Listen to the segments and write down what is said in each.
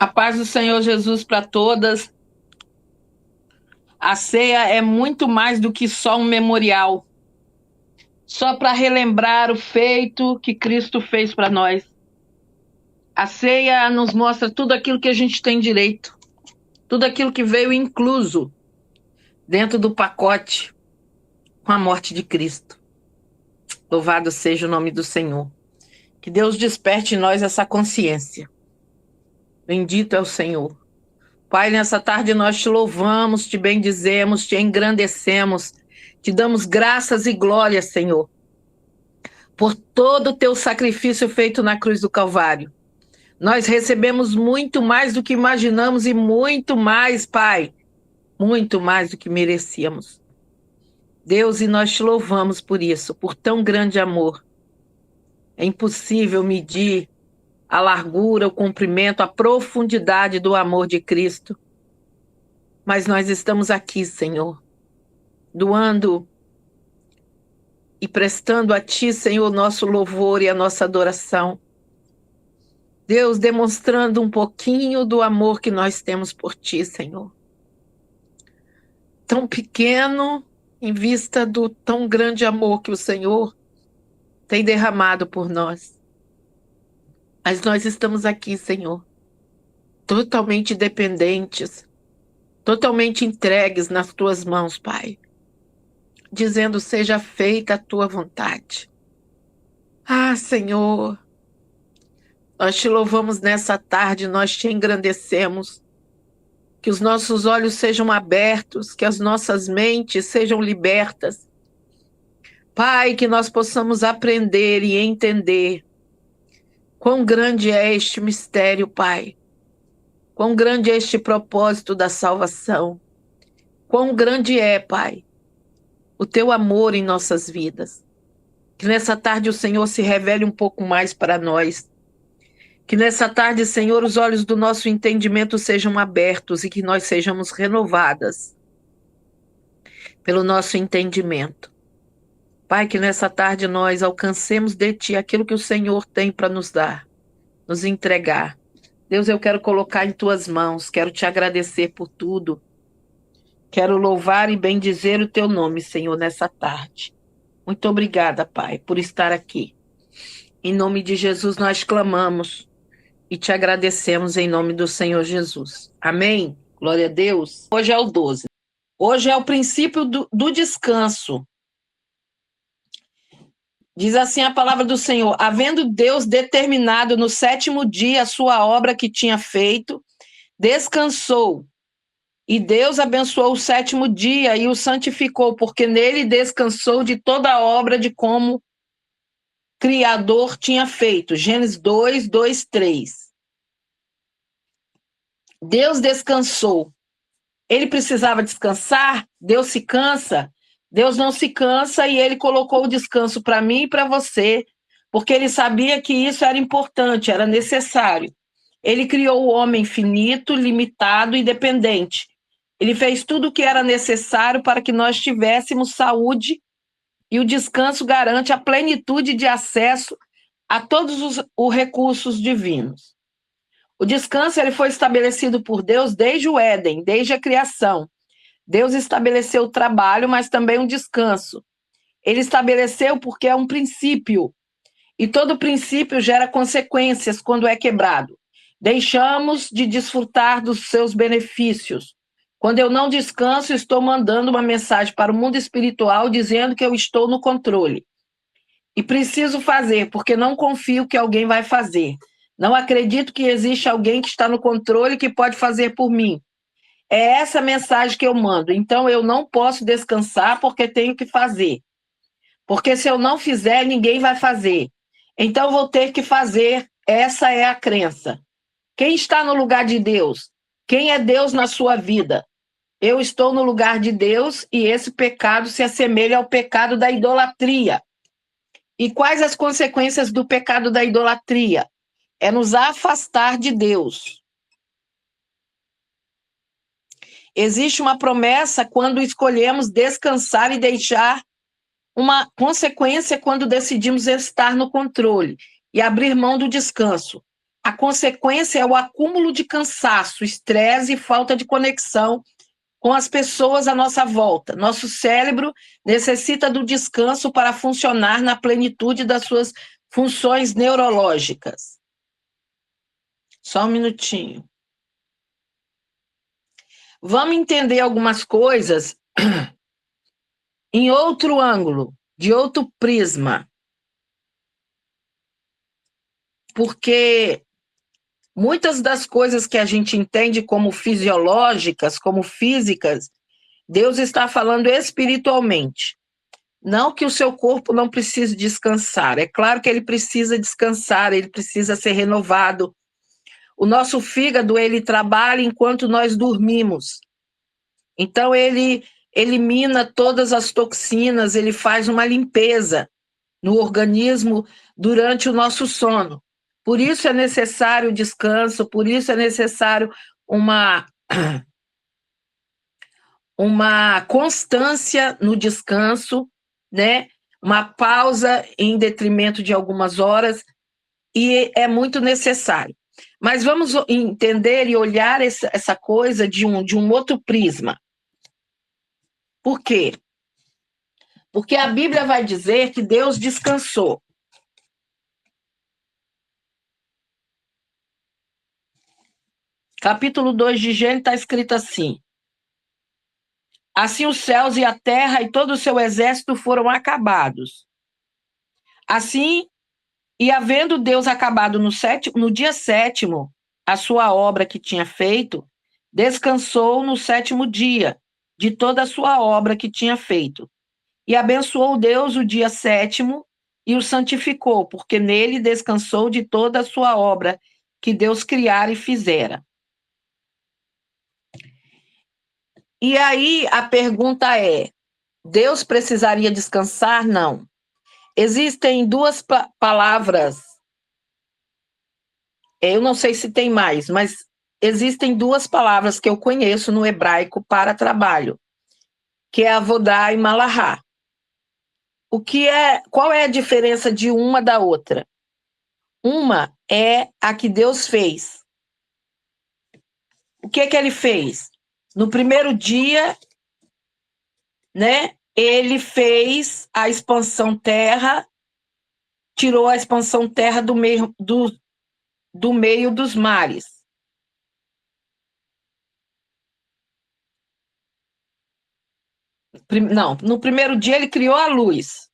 A paz do Senhor Jesus para todas. A ceia é muito mais do que só um memorial, só para relembrar o feito que Cristo fez para nós. A ceia nos mostra tudo aquilo que a gente tem direito, tudo aquilo que veio incluso dentro do pacote com a morte de Cristo. Louvado seja o nome do Senhor. Que Deus desperte em nós essa consciência. Bendito é o Senhor. Pai, nessa tarde nós te louvamos, te bendizemos, te engrandecemos, te damos graças e glórias, Senhor, por todo o teu sacrifício feito na cruz do Calvário. Nós recebemos muito mais do que imaginamos e muito mais, Pai, muito mais do que merecíamos. Deus, e nós te louvamos por isso, por tão grande amor. É impossível medir a largura, o comprimento, a profundidade do amor de Cristo. Mas nós estamos aqui, Senhor, doando e prestando a Ti, Senhor, o nosso louvor e a nossa adoração. Deus, demonstrando um pouquinho do amor que nós temos por Ti, Senhor. Tão pequeno em vista do tão grande amor que o Senhor tem derramado por nós. Mas nós estamos aqui, Senhor, totalmente dependentes, totalmente entregues nas Tuas mãos, Pai, dizendo: seja feita a Tua vontade. Ah, Senhor, nós te louvamos nessa tarde, nós te engrandecemos, que os nossos olhos sejam abertos, que as nossas mentes sejam libertas. Pai, que nós possamos aprender e entender quão grande é este mistério, Pai. Quão grande é este propósito da salvação. Quão grande é, Pai, o teu amor em nossas vidas. Que nessa tarde o Senhor se revele um pouco mais para nós. Que nessa tarde, Senhor, os olhos do nosso entendimento sejam abertos e que nós sejamos renovadas pelo nosso entendimento. Pai, que nessa tarde nós alcancemos de Ti aquilo que o Senhor tem para nos dar, nos entregar. Deus, eu quero colocar em Tuas mãos, quero Te agradecer por tudo. Quero louvar e bendizer o Teu nome, Senhor, nessa tarde. Muito obrigada, Pai, por estar aqui. Em nome de Jesus nós clamamos e Te agradecemos em nome do Senhor Jesus. Amém? Glória a Deus. Hoje é o 12. Hoje é o princípio do descanso. Diz assim a palavra do Senhor: havendo Deus determinado no 7º dia a sua obra que tinha feito, descansou. E Deus abençoou o 7º dia e o santificou, porque nele descansou de toda a obra de como Criador tinha feito. Gênesis 2, 2, 3. Deus descansou. Ele precisava descansar? Deus se cansa? Deus não se cansa, e Ele colocou o descanso para mim e para você, porque Ele sabia que isso era importante, era necessário. Ele criou o homem finito, limitado e dependente. Ele fez tudo o que era necessário para que nós tivéssemos saúde, e o descanso garante a plenitude de acesso a todos os recursos divinos. O descanso ele foi estabelecido por Deus desde o Éden, desde a criação. Deus estabeleceu o trabalho, mas também um descanso. Ele estabeleceu porque é um princípio, e todo princípio gera consequências quando é quebrado. Deixamos de desfrutar dos seus benefícios. Quando eu não descanso, estou mandando uma mensagem para o mundo espiritual dizendo que eu estou no controle. E preciso fazer, porque não confio que alguém vai fazer. Não acredito que existe alguém que está no controle que pode fazer por mim. É essa mensagem que eu mando. Então eu não posso descansar porque tenho que fazer. Porque se eu não fizer, ninguém vai fazer. Então vou ter que fazer. Essa é a crença. Quem está no lugar de Deus? Quem é Deus na sua vida? Eu estou no lugar de Deus e esse pecado se assemelha ao pecado da idolatria. E quais as consequências do pecado da idolatria? É nos afastar de Deus. Existe uma promessa quando escolhemos descansar e deixar uma consequência quando decidimos estar no controle e abrir mão do descanso. a consequência é o acúmulo de cansaço, estresse e falta de conexão com as pessoas à nossa volta. Nosso cérebro necessita do descanso para funcionar na plenitude das suas funções neurológicas. Só um minutinho. Vamos entender algumas coisas em outro ângulo, de outro prisma. Porque muitas das coisas que a gente entende como fisiológicas, como físicas, Deus está falando espiritualmente. Não que o seu corpo não precise descansar. É claro que ele precisa descansar, ele precisa ser renovado. O nosso fígado, ele trabalha enquanto nós dormimos. Então, ele elimina todas as toxinas, ele faz uma limpeza no organismo durante o nosso sono. Por isso é necessário descanso, por isso é necessário uma constância no descanso, né? Uma pausa em detrimento de algumas horas, e é muito necessário. Mas vamos entender e olhar essa coisa de um outro prisma. Por quê? Porque a Bíblia vai dizer que Deus descansou. Capítulo 2 de Gênesis está escrito assim: assim os céus e a terra e todo o seu exército foram acabados. Assim, e havendo Deus acabado no dia sétimo a sua obra que tinha feito, descansou no sétimo dia de toda a sua obra que tinha feito. E abençoou Deus o dia sétimo e o santificou, porque nele descansou de toda a sua obra que Deus criara e fizera. E aí a pergunta é: Deus precisaria descansar? Não. Existem duas palavras, eu não sei se tem mais, mas existem duas palavras que eu conheço no hebraico para trabalho, que é avodá e malahá. Qual é a diferença de uma da outra? Uma é a que Deus fez. O que ele fez? No primeiro dia, né, ele fez a expansão terra, tirou a expansão terra do meio dos mares. Não, no primeiro dia ele criou a luz,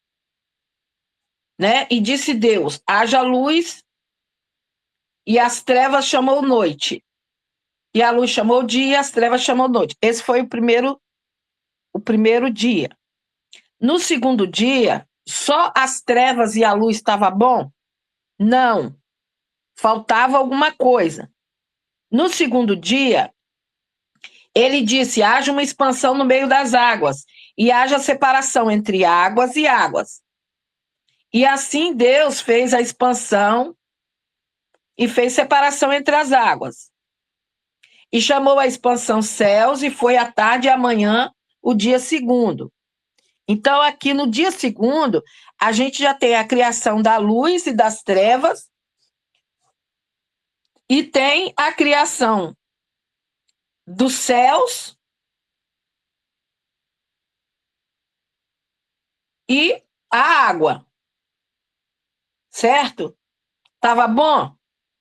né? E disse Deus: haja luz, e as trevas chamou noite. E a luz chamou dia, e as trevas chamou noite. Esse foi o primeiro dia. No segundo dia, só as trevas e a luz estava bom? Não. Faltava alguma coisa. No segundo dia, ele disse: haja uma expansão no meio das águas, e haja separação entre águas e águas. E assim Deus fez a expansão e fez separação entre as águas. E chamou a expansão céus, e foi à tarde e à manhã o dia segundo. Então, aqui no dia segundo, a gente já tem a criação da luz e das trevas, e tem a criação dos céus e a água. Certo? Estava bom?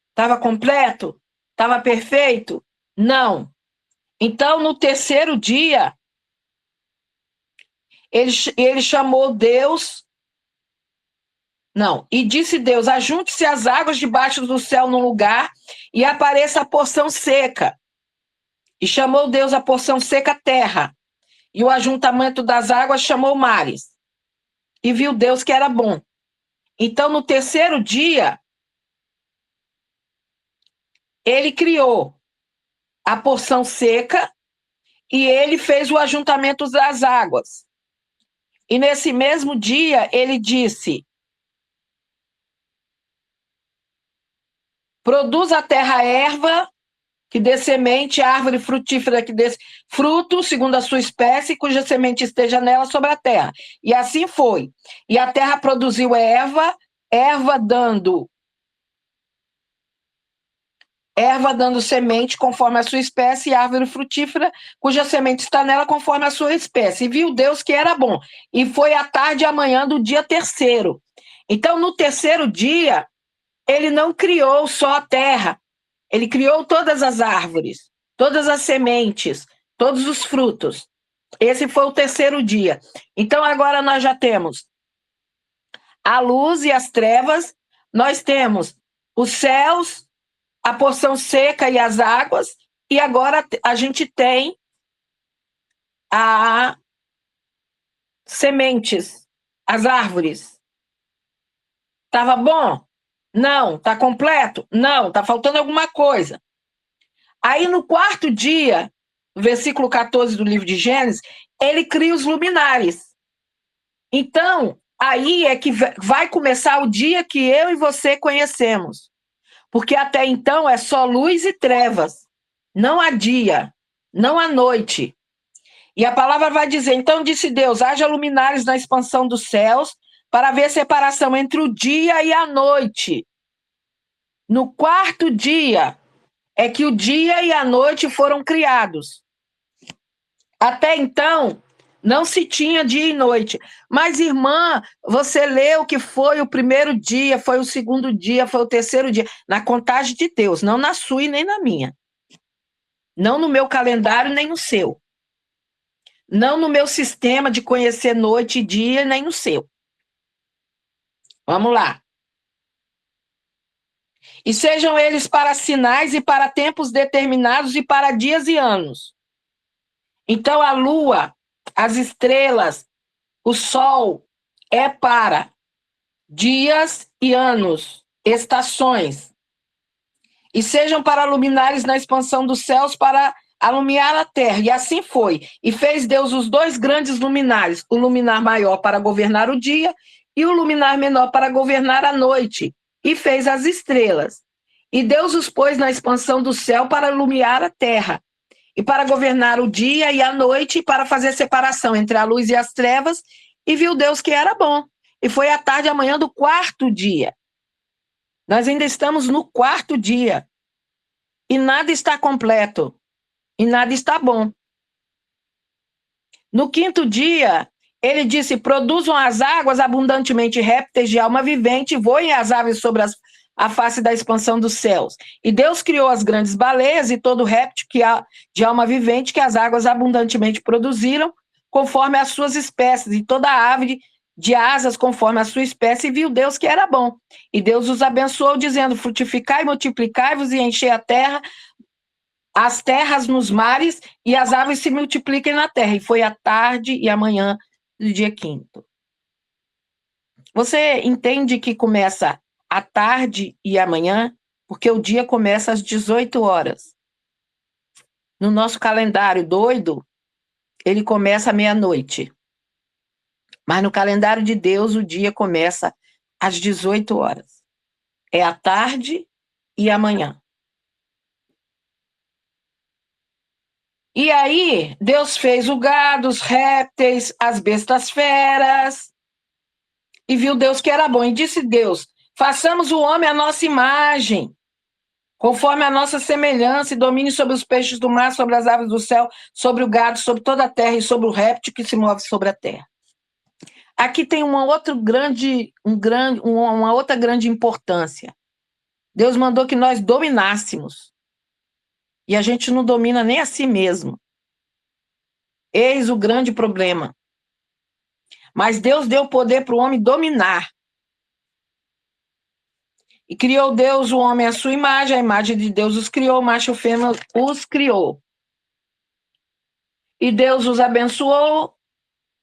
Estava completo? Estava perfeito? Não. Então, no terceiro dia, ele chamou Deus. Não. E disse Deus: ajunte-se as águas debaixo do céu num lugar e apareça a porção seca. E chamou Deus a porção seca terra. E o ajuntamento das águas chamou mares. E viu Deus que era bom. Então, no terceiro dia, ele criou a porção seca e ele fez o ajuntamento das águas. E nesse mesmo dia, ele disse: produz a terra erva, que dê semente, árvore frutífera que dê fruto, segundo a sua espécie, cuja semente esteja nela sobre a terra. E assim foi. E a terra produziu erva dando erva dando semente conforme a sua espécie, e árvore frutífera, cuja semente está nela conforme a sua espécie. E viu Deus que era bom. E foi a tarde e a manhã do dia terceiro. Então, no terceiro dia, ele não criou só a terra, ele criou todas as árvores, todas as sementes, todos os frutos. Esse foi o terceiro dia. Então, agora nós já temos a luz e as trevas, nós temos os céus, a porção seca e as águas, e agora a gente tem as sementes, as árvores. Estava bom? Não. Está completo? Não. Está faltando alguma coisa. Aí no quarto dia, versículo 14 do livro de Gênesis, ele cria os luminares. Então, aí é que vai começar o dia que eu e você conhecemos. Porque até então é só luz e trevas. Não há dia, não há noite. E a palavra vai dizer, então disse Deus, haja luminares na expansão dos céus, para haver separação entre o dia e a noite. No quarto dia é que o dia e a noite foram criados. Até então, não se tinha dia e noite. Mas, irmã, você leu que foi o primeiro dia, foi o segundo dia, foi o terceiro dia. Na contagem de Deus, não na sua e nem na minha. Não no meu calendário, nem no seu. Não no meu sistema de conhecer noite e dia, nem no seu. Vamos lá. E sejam eles para sinais e para tempos determinados e para dias e anos. Então, a lua, as estrelas, o sol é para dias e anos, estações. E sejam para luminares na expansão dos céus para alumiar a terra. E assim foi. E fez Deus os dois grandes luminares, o luminar maior para governar o dia e o luminar menor para governar a noite. E fez as estrelas. E Deus os pôs na expansão do céu para iluminar a terra, e para governar o dia e a noite, e para fazer separação entre a luz e as trevas, e viu Deus que era bom. E foi a tarde e a manhã do quarto dia. Nós ainda estamos no quarto dia. E nada está completo. E nada está bom. No quinto dia, ele disse, produzam as águas abundantemente répteis de alma vivente, voem as aves sobre a face da expansão dos céus. E Deus criou as grandes baleias e todo réptil de alma vivente que as águas abundantemente produziram, conforme as suas espécies, e toda ave de asas conforme a sua espécie, e viu Deus que era bom. E Deus os abençoou, dizendo, frutificai, multiplicai-vos e enchei a terra, as terras nos mares, e as aves se multipliquem na terra. E foi a tarde e a manhã do dia quinto. Você entende que começa à tarde e amanhã, porque o dia começa às 18 horas. No nosso calendário doido, ele começa à meia-noite. Mas no calendário de Deus, o dia começa às 18 horas. É a tarde e amanhã. E aí, Deus fez o gado, os répteis, as bestas feras, e viu Deus que era bom. E disse Deus, façamos o homem à nossa imagem, conforme a nossa semelhança, e domine sobre os peixes do mar, sobre as aves do céu, sobre o gado, sobre toda a terra, e sobre o réptil que se move sobre a terra. Aqui tem uma outra grande importância. Deus mandou que nós dominássemos. E a gente não domina nem a si mesmo. Eis o grande problema. Mas Deus deu poder para o homem dominar. E criou Deus o homem à sua imagem, a imagem de Deus os criou, macho e fêmea os criou. E Deus os abençoou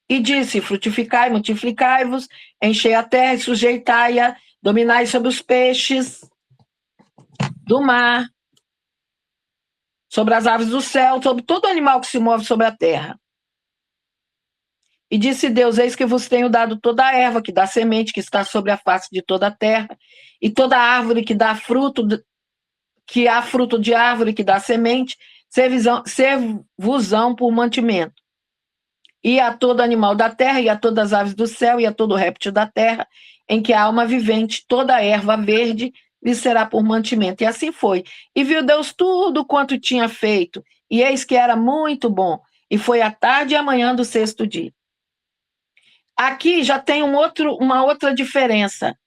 e disse, frutificai, multiplicai-vos, enchei a terra e sujeitai-a, dominai sobre os peixes do mar, sobre as aves do céu, sobre todo animal que se move sobre a terra. E disse Deus, eis que vos tenho dado toda a erva que dá semente, que está sobre a face de toda a terra, e toda árvore que dá fruto, que há fruto de árvore que dá semente, ser-vos-ão por mantimento. E a todo animal da terra, e a todas as aves do céu, e a todo réptil da terra, em que há alma vivente, toda a erva verde lhe será por mantimento. E assim foi. E viu Deus tudo quanto tinha feito, e eis que era muito bom. E foi a tarde e a manhã do sexto dia. Aqui já tem uma outra diferença.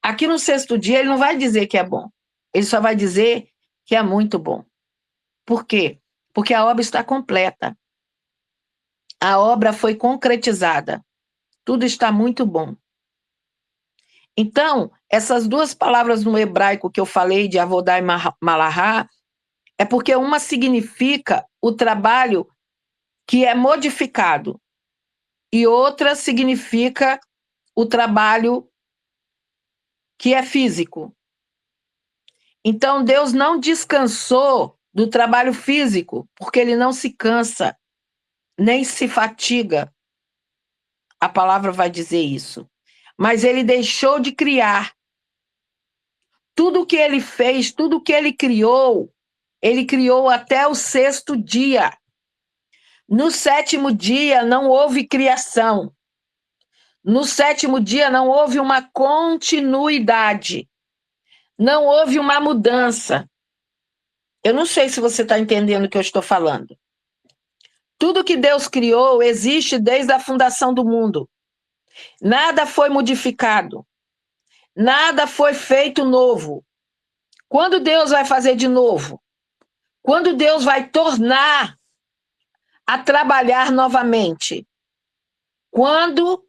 Aqui no sexto dia ele não vai dizer que é bom. Ele só vai dizer que é muito bom. Por quê? Porque a obra está completa. A obra foi concretizada. Tudo está muito bom. Então, essas duas palavras no hebraico que eu falei, de avodá e malahá, é porque uma significa o trabalho que é modificado e outra significa o trabalho que é físico. Então, Deus não descansou do trabalho físico, porque ele não se cansa, nem se fatiga. A palavra vai dizer isso. Mas ele deixou de criar. Tudo que ele fez, tudo que ele criou até o sexto dia. No sétimo dia não houve criação. No sétimo dia não houve uma continuidade. Não houve uma mudança. Eu não sei se você está entendendo o que eu estou falando. Tudo que Deus criou existe desde a fundação do mundo. Nada foi modificado. Nada foi feito novo. Quando Deus vai fazer de novo? Quando Deus vai tornar a trabalhar novamente? Quando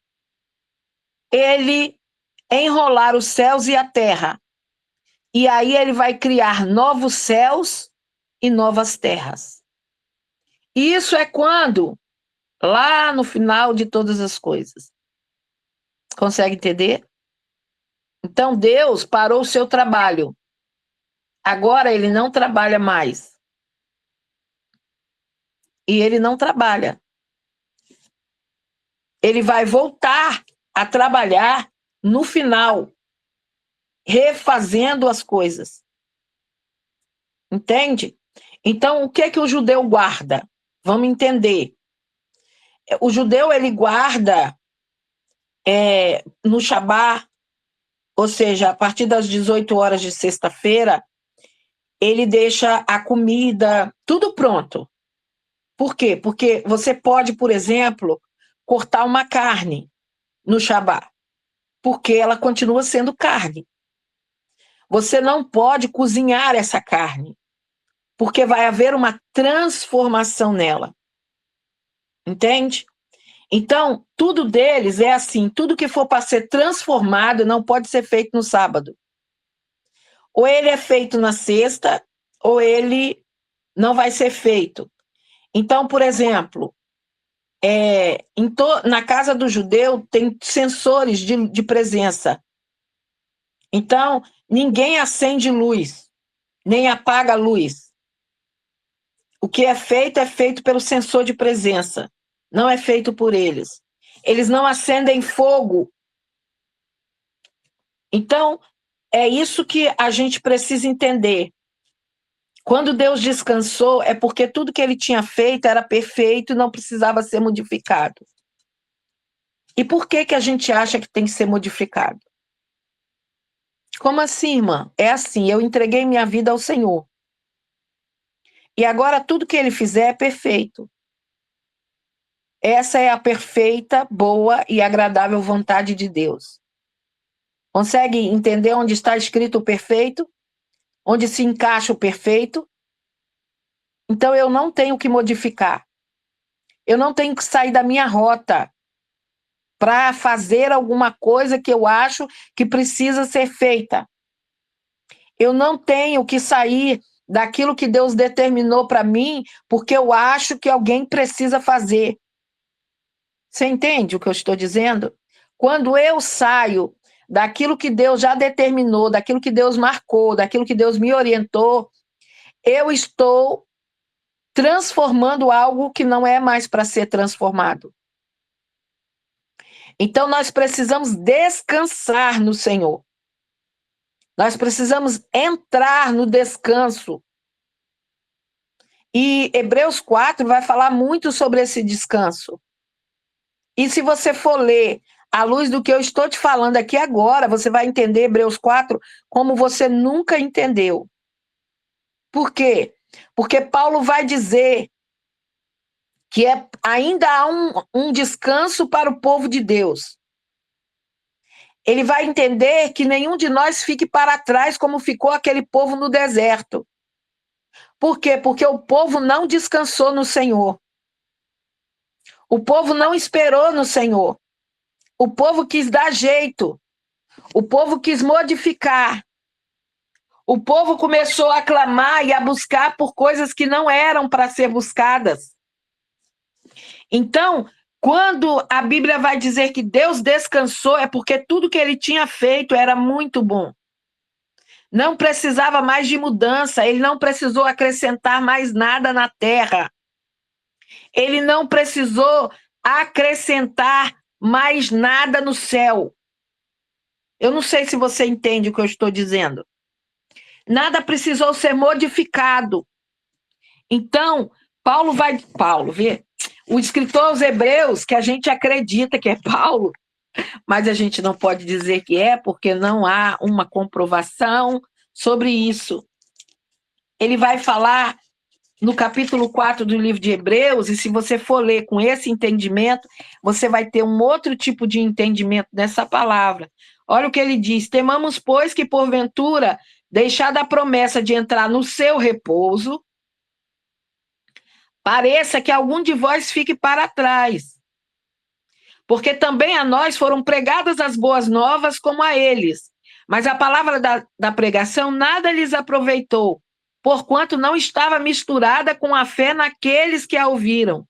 ele enrolar os céus e a terra. E aí ele vai criar novos céus e novas terras. Isso é quando? Lá no final de todas as coisas. Consegue entender? Então Deus parou o seu trabalho. Agora ele não trabalha mais. E ele não trabalha. Ele vai voltar a trabalhar no final, refazendo as coisas. Entende? Então, o que é que o judeu guarda? Vamos entender. O judeu, ele guarda no Shabá, ou seja, a partir das 18 horas de sexta-feira, ele deixa a comida, tudo pronto. Por quê? Porque você pode, por exemplo, cortar uma carne no Shabá, porque ela continua sendo carne. Você não pode cozinhar essa carne, porque vai haver uma transformação nela. Entende? Então, tudo deles é assim, tudo que for para ser transformado não pode ser feito no sábado. Ou ele é feito na sexta, ou ele não vai ser feito. Então, por exemplo, na casa do judeu tem sensores de presença. Então, ninguém acende luz, nem apaga a luz. O que é feito pelo sensor de presença, não é feito por eles. Eles não acendem fogo. Então, é isso que a gente precisa entender. Quando Deus descansou, é porque tudo que ele tinha feito era perfeito e não precisava ser modificado. E por que a gente acha que tem que ser modificado? Como assim, irmã? É assim, eu entreguei minha vida ao Senhor. E agora tudo que ele fizer é perfeito. Essa é a perfeita, boa e agradável vontade de Deus. Consegue entender onde está escrito o perfeito? Onde se encaixa o perfeito? Então eu não tenho que modificar. Eu não tenho que sair da minha rota para fazer alguma coisa que eu acho que precisa ser feita. Eu não tenho que sair daquilo que Deus determinou para mim, porque eu acho que alguém precisa fazer. Você entende o que eu estou dizendo? Quando eu saio daquilo que Deus já determinou, daquilo que Deus marcou, daquilo que Deus me orientou, eu estou transformando algo que não é mais para ser transformado. Então, nós precisamos descansar no Senhor. Nós precisamos entrar no descanso. E Hebreus 4 vai falar muito sobre esse descanso. E se você for ler à luz do que eu estou te falando aqui agora, você vai entender Hebreus 4 como você nunca entendeu. Por quê? Porque Paulo vai dizer que ainda há um descanso para o povo de Deus. Ele vai entender que nenhum de nós fique para trás como ficou aquele povo no deserto. Por quê? Porque o povo não descansou no Senhor. O povo não esperou no Senhor. O povo quis dar jeito. O povo quis modificar. O povo começou a clamar e a buscar por coisas que não eram para ser buscadas. Então, quando a Bíblia vai dizer que Deus descansou, é porque tudo que ele tinha feito era muito bom. Não precisava mais de mudança, ele não precisou acrescentar mais nada na terra. Ele não precisou acrescentar mais nada no céu. Eu não sei se você entende o que eu estou dizendo. Nada precisou ser modificado. Então, vê, o escritor aos Hebreus, que a gente acredita que é Paulo, mas a gente não pode dizer que é, porque não há uma comprovação sobre isso. Ele vai falar no capítulo 4 do livro de Hebreus, e se você for ler com esse entendimento, você vai ter um outro tipo de entendimento dessa palavra. Olha o que ele diz: temamos, pois, que porventura, deixada a promessa de entrar no seu repouso, pareça que algum de vós fique para trás. Porque também a nós foram pregadas as boas novas como a eles. Mas a palavra da pregação nada lhes aproveitou, porquanto não estava misturada com a fé naqueles que a ouviram.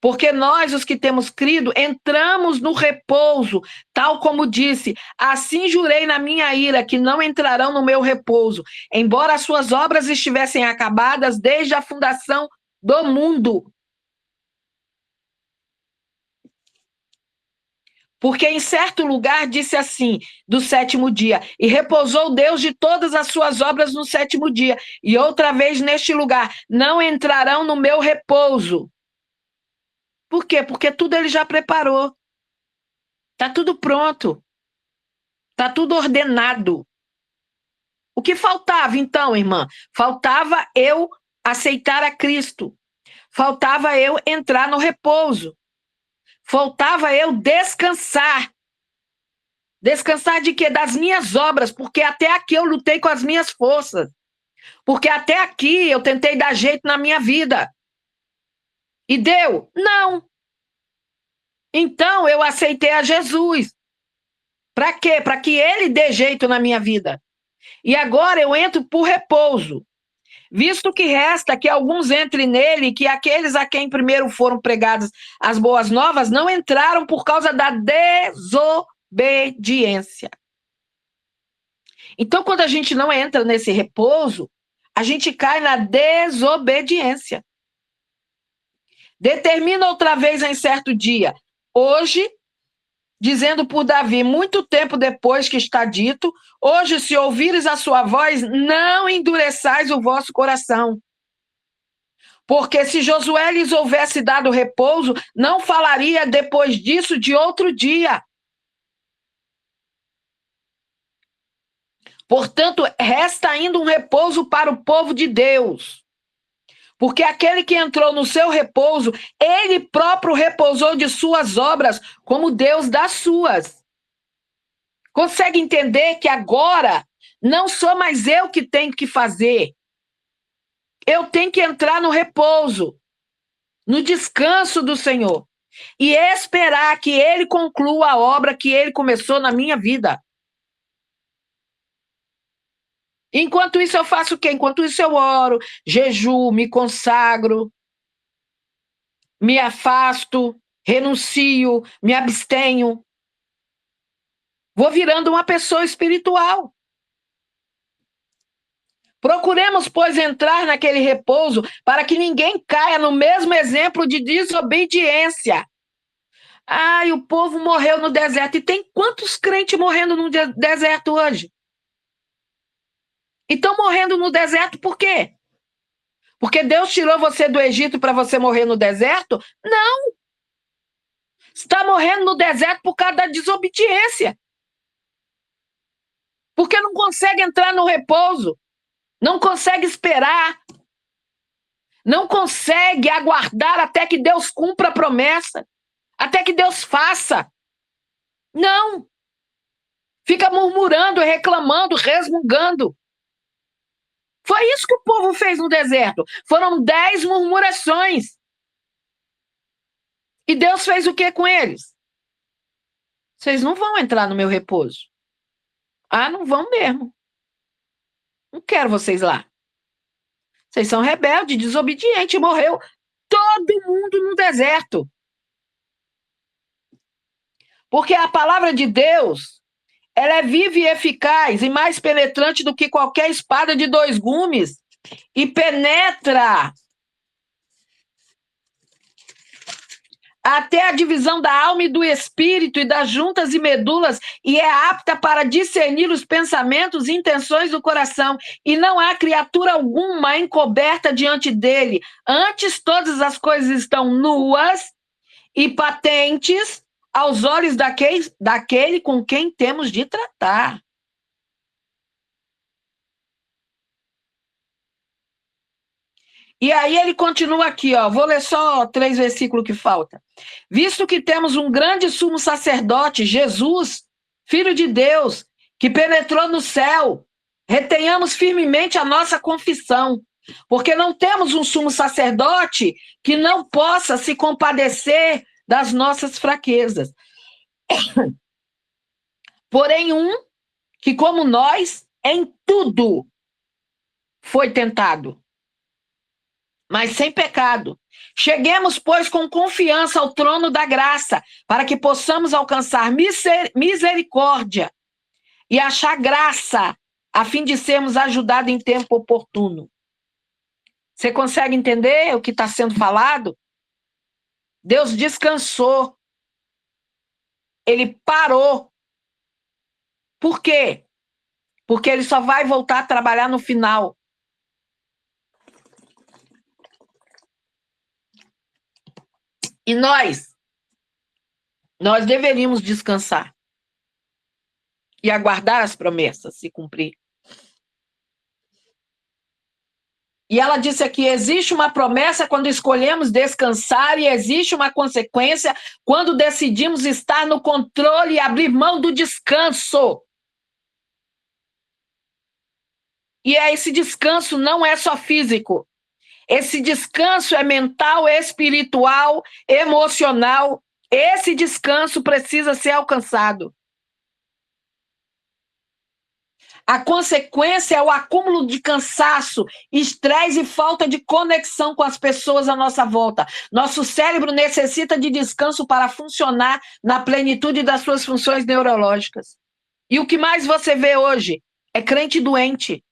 Porque nós, os que temos crido, entramos no repouso, tal como disse: assim jurei na minha ira, que não entrarão no meu repouso, embora as suas obras estivessem acabadas desde a fundação do mundo. Porque em certo lugar disse assim, do sétimo dia: e repousou Deus de todas as suas obras no sétimo dia. E outra vez neste lugar: não entrarão no meu repouso. Por quê? Porque tudo ele já preparou. Está tudo pronto. Está tudo ordenado. O que faltava então, irmã? Faltava eu aceitar a Cristo. Faltava eu entrar no repouso. Faltava eu descansar. Descansar de quê? Das minhas obras, porque até aqui eu lutei com as minhas forças. Porque até aqui eu tentei dar jeito na minha vida. E deu? Não. Então eu aceitei a Jesus. Para quê? Para que ele dê jeito na minha vida. E agora eu entro por repouso. Visto que resta que alguns entrem nele, e que aqueles a quem primeiro foram pregadas as boas novas não entraram por causa da desobediência. Então, quando a gente não entra nesse repouso, a gente cai na desobediência. Determina outra vez em certo dia, hoje, dizendo por Davi, muito tempo depois que está dito: hoje, se ouvires a sua voz, não endureçais o vosso coração. Porque se Josué lhes houvesse dado repouso, não falaria depois disso de outro dia. Portanto, resta ainda um repouso para o povo de Deus. Porque aquele que entrou no seu repouso, ele próprio repousou de suas obras, como Deus das suas. Consegue entender que agora não sou mais eu que tenho que fazer. Eu tenho que entrar no repouso, no descanso do Senhor, e esperar que ele conclua a obra que ele começou na minha vida. Enquanto isso eu faço o quê? Enquanto isso eu oro, jejuo, me consagro, me afasto, renuncio, me abstenho. Vou virando uma pessoa espiritual. Procuremos, pois, entrar naquele repouso para que ninguém caia no mesmo exemplo de desobediência. Ai, o povo morreu no deserto. E tem quantos crentes morrendo no deserto hoje? E estão morrendo no deserto por quê? Porque Deus tirou você do Egito para você morrer no deserto? Não! Está morrendo no deserto por causa da desobediência. Porque não consegue entrar no repouso, não consegue esperar, não consegue aguardar até que Deus cumpra a promessa, até que Deus faça. Não. Fica murmurando, reclamando, resmungando. Foi isso que o povo fez no deserto. Foram 10 murmurações. E Deus fez o que com eles? Vocês não vão entrar no meu repouso. Ah, não vão mesmo. Não quero vocês lá. Vocês são rebeldes, desobedientes, morreu todo mundo no deserto. Porque a palavra de Deus, ela é viva e eficaz e mais penetrante do que qualquer espada de 2 gumes e penetra até a divisão da alma e do espírito e das juntas e medulas e é apta para discernir os pensamentos e intenções do coração e não há criatura alguma encoberta diante dele. Antes, todas as coisas estão nuas e patentes aos olhos daquele com quem temos de tratar. E aí ele continua aqui, ó. Vou ler só 3 versículos que falta. Visto que temos um grande sumo sacerdote, Jesus, Filho de Deus, que penetrou no céu, retenhamos firmemente a nossa confissão, porque não temos um sumo sacerdote que não possa se compadecer das nossas fraquezas. Porém, um que, como nós, em tudo foi tentado, mas sem pecado. Cheguemos, pois, com confiança ao trono da graça, para que possamos alcançar misericórdia e achar graça, a fim de sermos ajudados em tempo oportuno. Você consegue entender o que está sendo falado? Deus descansou. Ele parou. Por quê? Porque ele só vai voltar a trabalhar no final. E nós deveríamos descansar e aguardar as promessas se cumprir. E ela disse aqui, existe uma promessa quando escolhemos descansar e existe uma consequência quando decidimos estar no controle e abrir mão do descanso. E esse descanso não é só físico. Esse descanso é mental, espiritual, emocional. Esse descanso precisa ser alcançado. A consequência é o acúmulo de cansaço, estresse e falta de conexão com as pessoas à nossa volta. Nosso cérebro necessita de descanso para funcionar na plenitude das suas funções neurológicas. E o que mais você vê hoje é crente doente.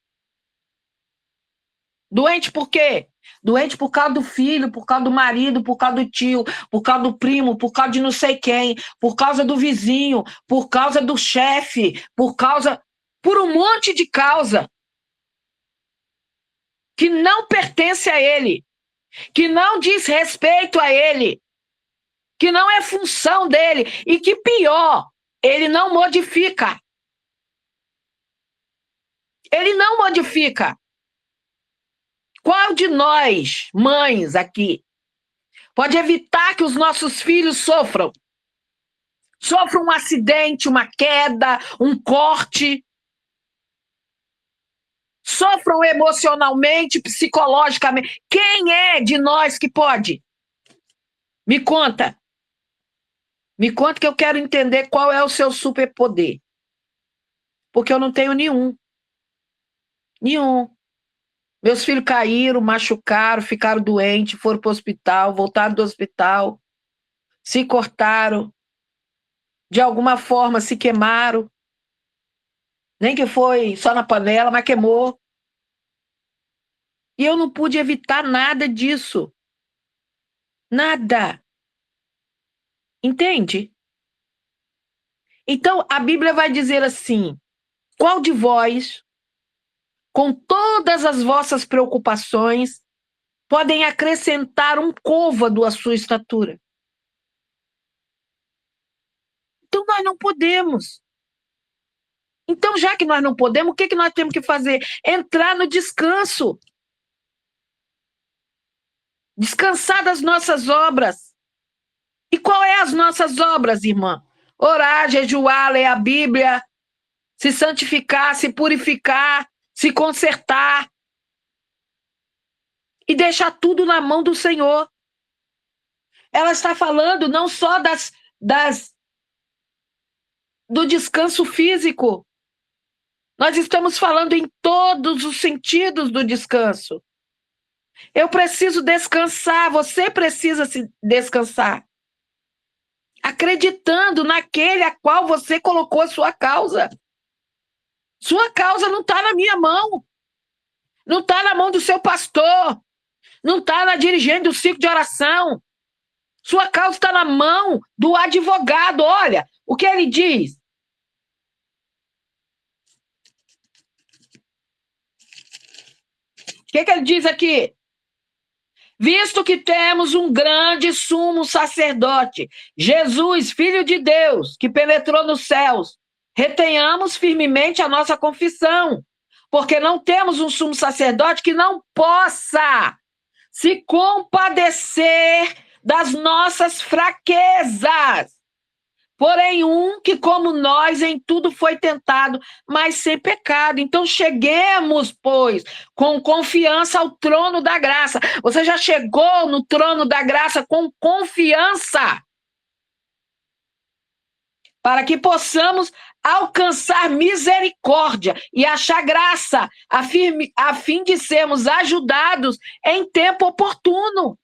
Doente por quê? Doente por causa do filho, por causa do marido, por causa do tio, por causa do primo, por causa de não sei quem, por causa do vizinho, por causa do chefe, por um monte de causa que não pertence a ele, que não diz respeito a ele, que não é função dele e que pior, ele não modifica. Ele não modifica. Qual de nós, mães aqui, pode evitar que os nossos filhos sofram um acidente, uma queda, um corte, sofram emocionalmente, psicologicamente? Quem é de nós que pode? Me conta. Me conta que eu quero entender qual é o seu superpoder. Porque eu não tenho nenhum. Nenhum. Meus filhos caíram, machucaram, ficaram doentes, foram para o hospital, voltaram do hospital, se cortaram, de alguma forma se queimaram. Nem que foi só na panela, mas queimou. E eu não pude evitar nada disso. Nada. Entende? Então, a Bíblia vai dizer assim, qual de vós, com todas as vossas preocupações, podem acrescentar um côvado à sua estatura? nós não podemos. Então, já que nós não podemos, o que nós temos que fazer? Entrar no descanso. Descansar das nossas obras. E qual é as nossas obras, irmã? Orar, jejuar, ler a Bíblia, se santificar, se purificar, se consertar. E deixar tudo na mão do Senhor. Ela está falando não só do descanso físico. Nós estamos falando em todos os sentidos do descanso. Eu preciso descansar, você precisa se descansar. Acreditando naquele a qual você colocou a sua causa. Sua causa não está na minha mão. Não está na mão do seu pastor. Não está na dirigente do ciclo de oração. Sua causa está na mão do advogado. Olha, o que ele diz? O que ele diz aqui? Visto que temos um grande sumo sacerdote, Jesus, Filho de Deus, que penetrou nos céus, retenhamos firmemente a nossa confissão, porque não temos um sumo sacerdote que não possa se compadecer das nossas fraquezas. Porém, um que, como nós, em tudo foi tentado, mas sem pecado. Então, cheguemos, pois, com confiança ao trono da graça. Você já chegou no trono da graça com confiança? Para que possamos alcançar misericórdia e achar graça, a fim de sermos ajudados em tempo oportuno.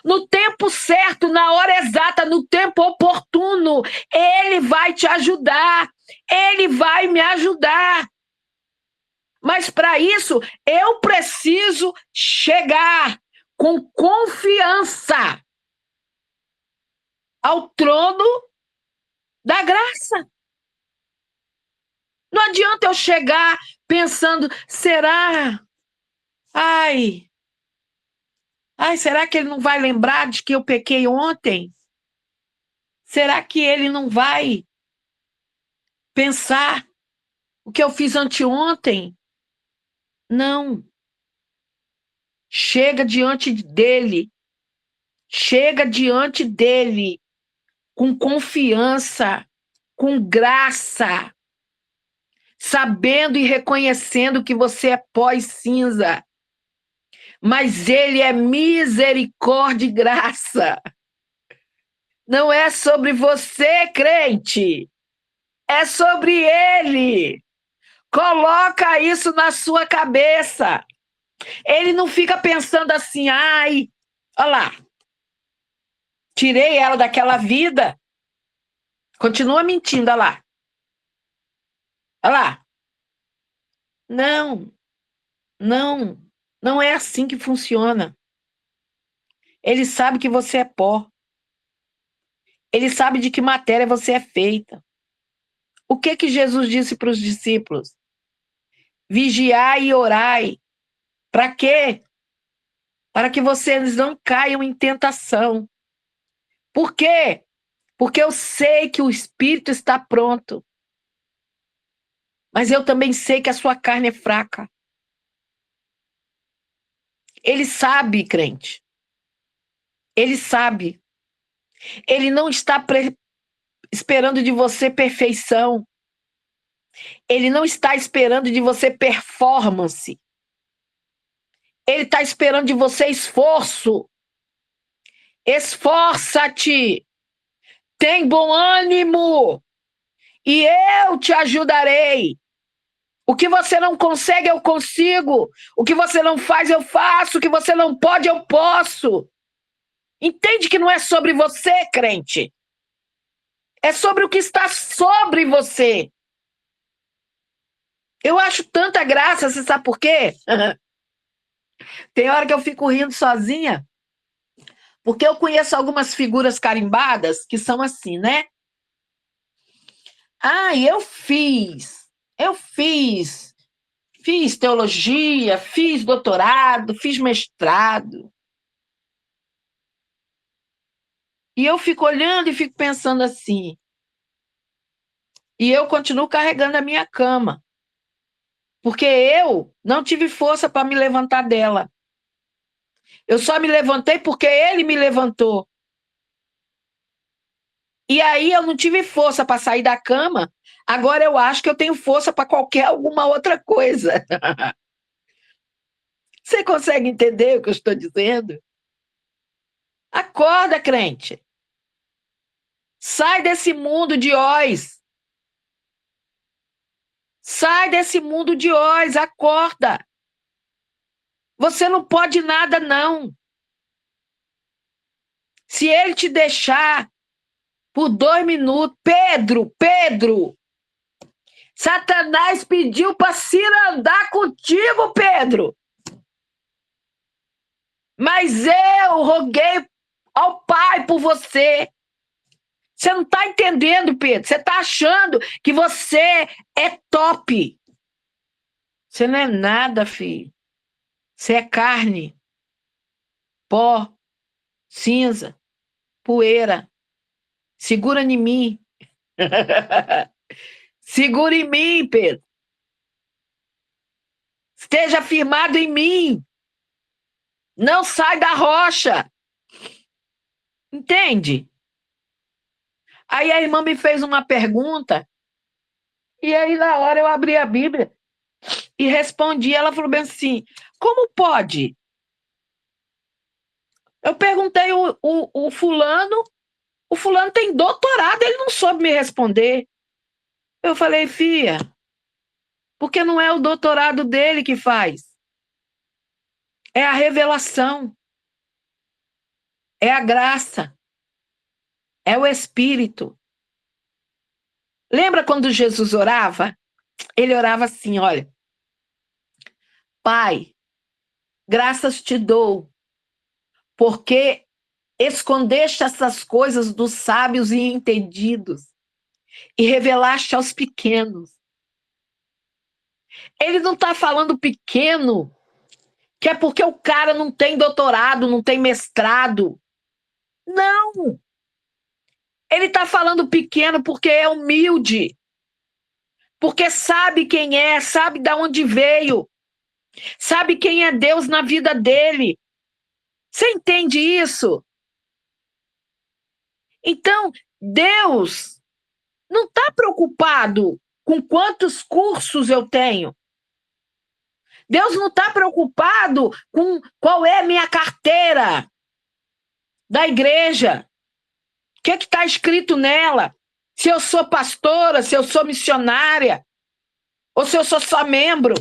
No tempo certo, na hora exata, no tempo oportuno, Ele vai te ajudar, Ele vai me ajudar. Mas para isso, eu preciso chegar com confiança ao trono da graça. Não adianta eu chegar pensando, será? Ai, será que ele não vai lembrar de que eu pequei ontem? Será que ele não vai pensar o que eu fiz anteontem? Não. Chega diante dele. Chega diante dele com confiança, com graça, sabendo e reconhecendo que você é pó e cinza. Mas ele é misericórdia e graça. Não é sobre você, crente. É sobre ele. Coloca isso na sua cabeça. Ele não fica pensando assim, ai, olha lá, tirei ela daquela vida. Continua mentindo, olha lá. Olha lá. Não, não. Não é assim que funciona. Ele sabe que você é pó. Ele sabe de que matéria você é feita. O que Jesus disse para os discípulos? Vigiai e orai. Para quê? Para que vocês não caiam em tentação. Por quê? Porque eu sei que o espírito está pronto. Mas eu também sei que a sua carne é fraca. Ele sabe, crente. Ele sabe. Ele não está esperando de você perfeição. Ele não está esperando de você performance. Ele está esperando de você esforço. Esforça-te. Tem bom ânimo. E eu te ajudarei. O que você não consegue, eu consigo. O que você não faz, eu faço. O que você não pode, eu posso. Entende que não é sobre você, crente. É sobre o que está sobre você. Eu acho tanta graça, você sabe por quê? Tem hora que eu fico rindo sozinha, porque eu conheço algumas figuras carimbadas que são assim, né? Eu fiz teologia, fiz doutorado, fiz mestrado. E eu fico olhando e fico pensando assim, e eu continuo carregando a minha cama. Porque eu não tive força para me levantar dela. Eu só me levantei porque ele me levantou. E aí eu não tive força para sair da cama. Agora eu acho que eu tenho força para alguma outra coisa. Você consegue entender o que eu estou dizendo? Acorda, crente. Sai desse mundo de óis. Sai desse mundo de óis, acorda. Você não pode nada, não. Se ele te deixar por 2 minutos, Pedro, Satanás pediu para cirandar contigo, Pedro. Mas eu roguei ao Pai por você. Você não está entendendo, Pedro. Você está achando que você é top. Você não é nada, filho. Você é carne, pó, cinza, poeira. Segura em mim. Segura em mim, Pedro. Esteja firmado em mim. Não sai da rocha. Entende? Aí a irmã me fez uma pergunta, e aí na hora eu abri a Bíblia e respondi. Ela falou bem assim, como pode? Eu perguntei o fulano tem doutorado, ele não soube me responder. Eu falei, filha, porque não é o doutorado dele que faz. É a revelação. É a graça. É o Espírito. Lembra quando Jesus orava? Ele orava assim, olha. Pai, graças te dou, porque escondeste essas coisas dos sábios e entendidos e revelaste aos pequenos. Ele não está falando pequeno, que é porque o cara não tem doutorado, não tem mestrado. Não! Ele está falando pequeno porque é humilde, porque sabe quem é, sabe de onde veio, sabe quem é Deus na vida dele. Você entende isso? Então, Deus não está preocupado com quantos cursos eu tenho. Deus não está preocupado com qual é a minha carteira da igreja. O que está escrito nela? Se eu sou pastora, se eu sou missionária, ou se eu sou só membro.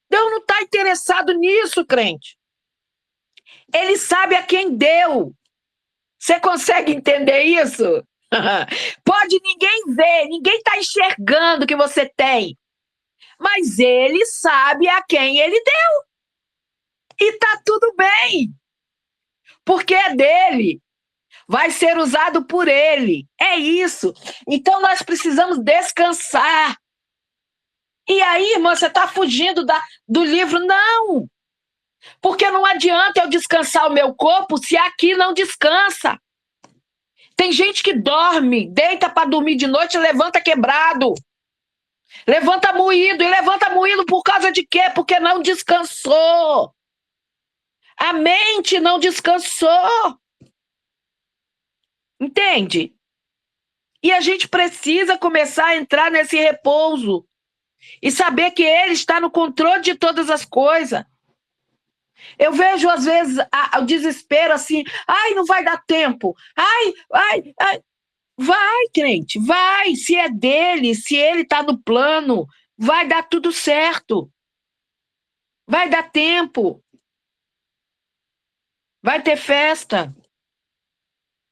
Deus não está interessado nisso, crente. Ele sabe a quem deu. Você consegue entender isso? Pode ninguém ver, ninguém está enxergando o que você tem. Mas ele sabe a quem ele deu. E tá tudo bem. Porque é dele. Vai ser usado por ele. É isso. Então nós precisamos descansar. E aí, irmã, você está fugindo do livro? Não. Porque não adianta eu descansar o meu corpo se aqui não descansa. Tem gente que dorme, deita para dormir de noite e levanta quebrado. Levanta moído. E levanta moído por causa de quê? Porque não descansou. A mente não descansou. Entende? E a gente precisa começar a entrar nesse repouso. E saber que ele está no controle de todas as coisas. Eu vejo, às vezes, o desespero assim. Ai, não vai dar tempo. Ai. Vai, crente, vai. Se é dele, se ele está no plano, vai dar tudo certo. Vai dar tempo. Vai ter festa.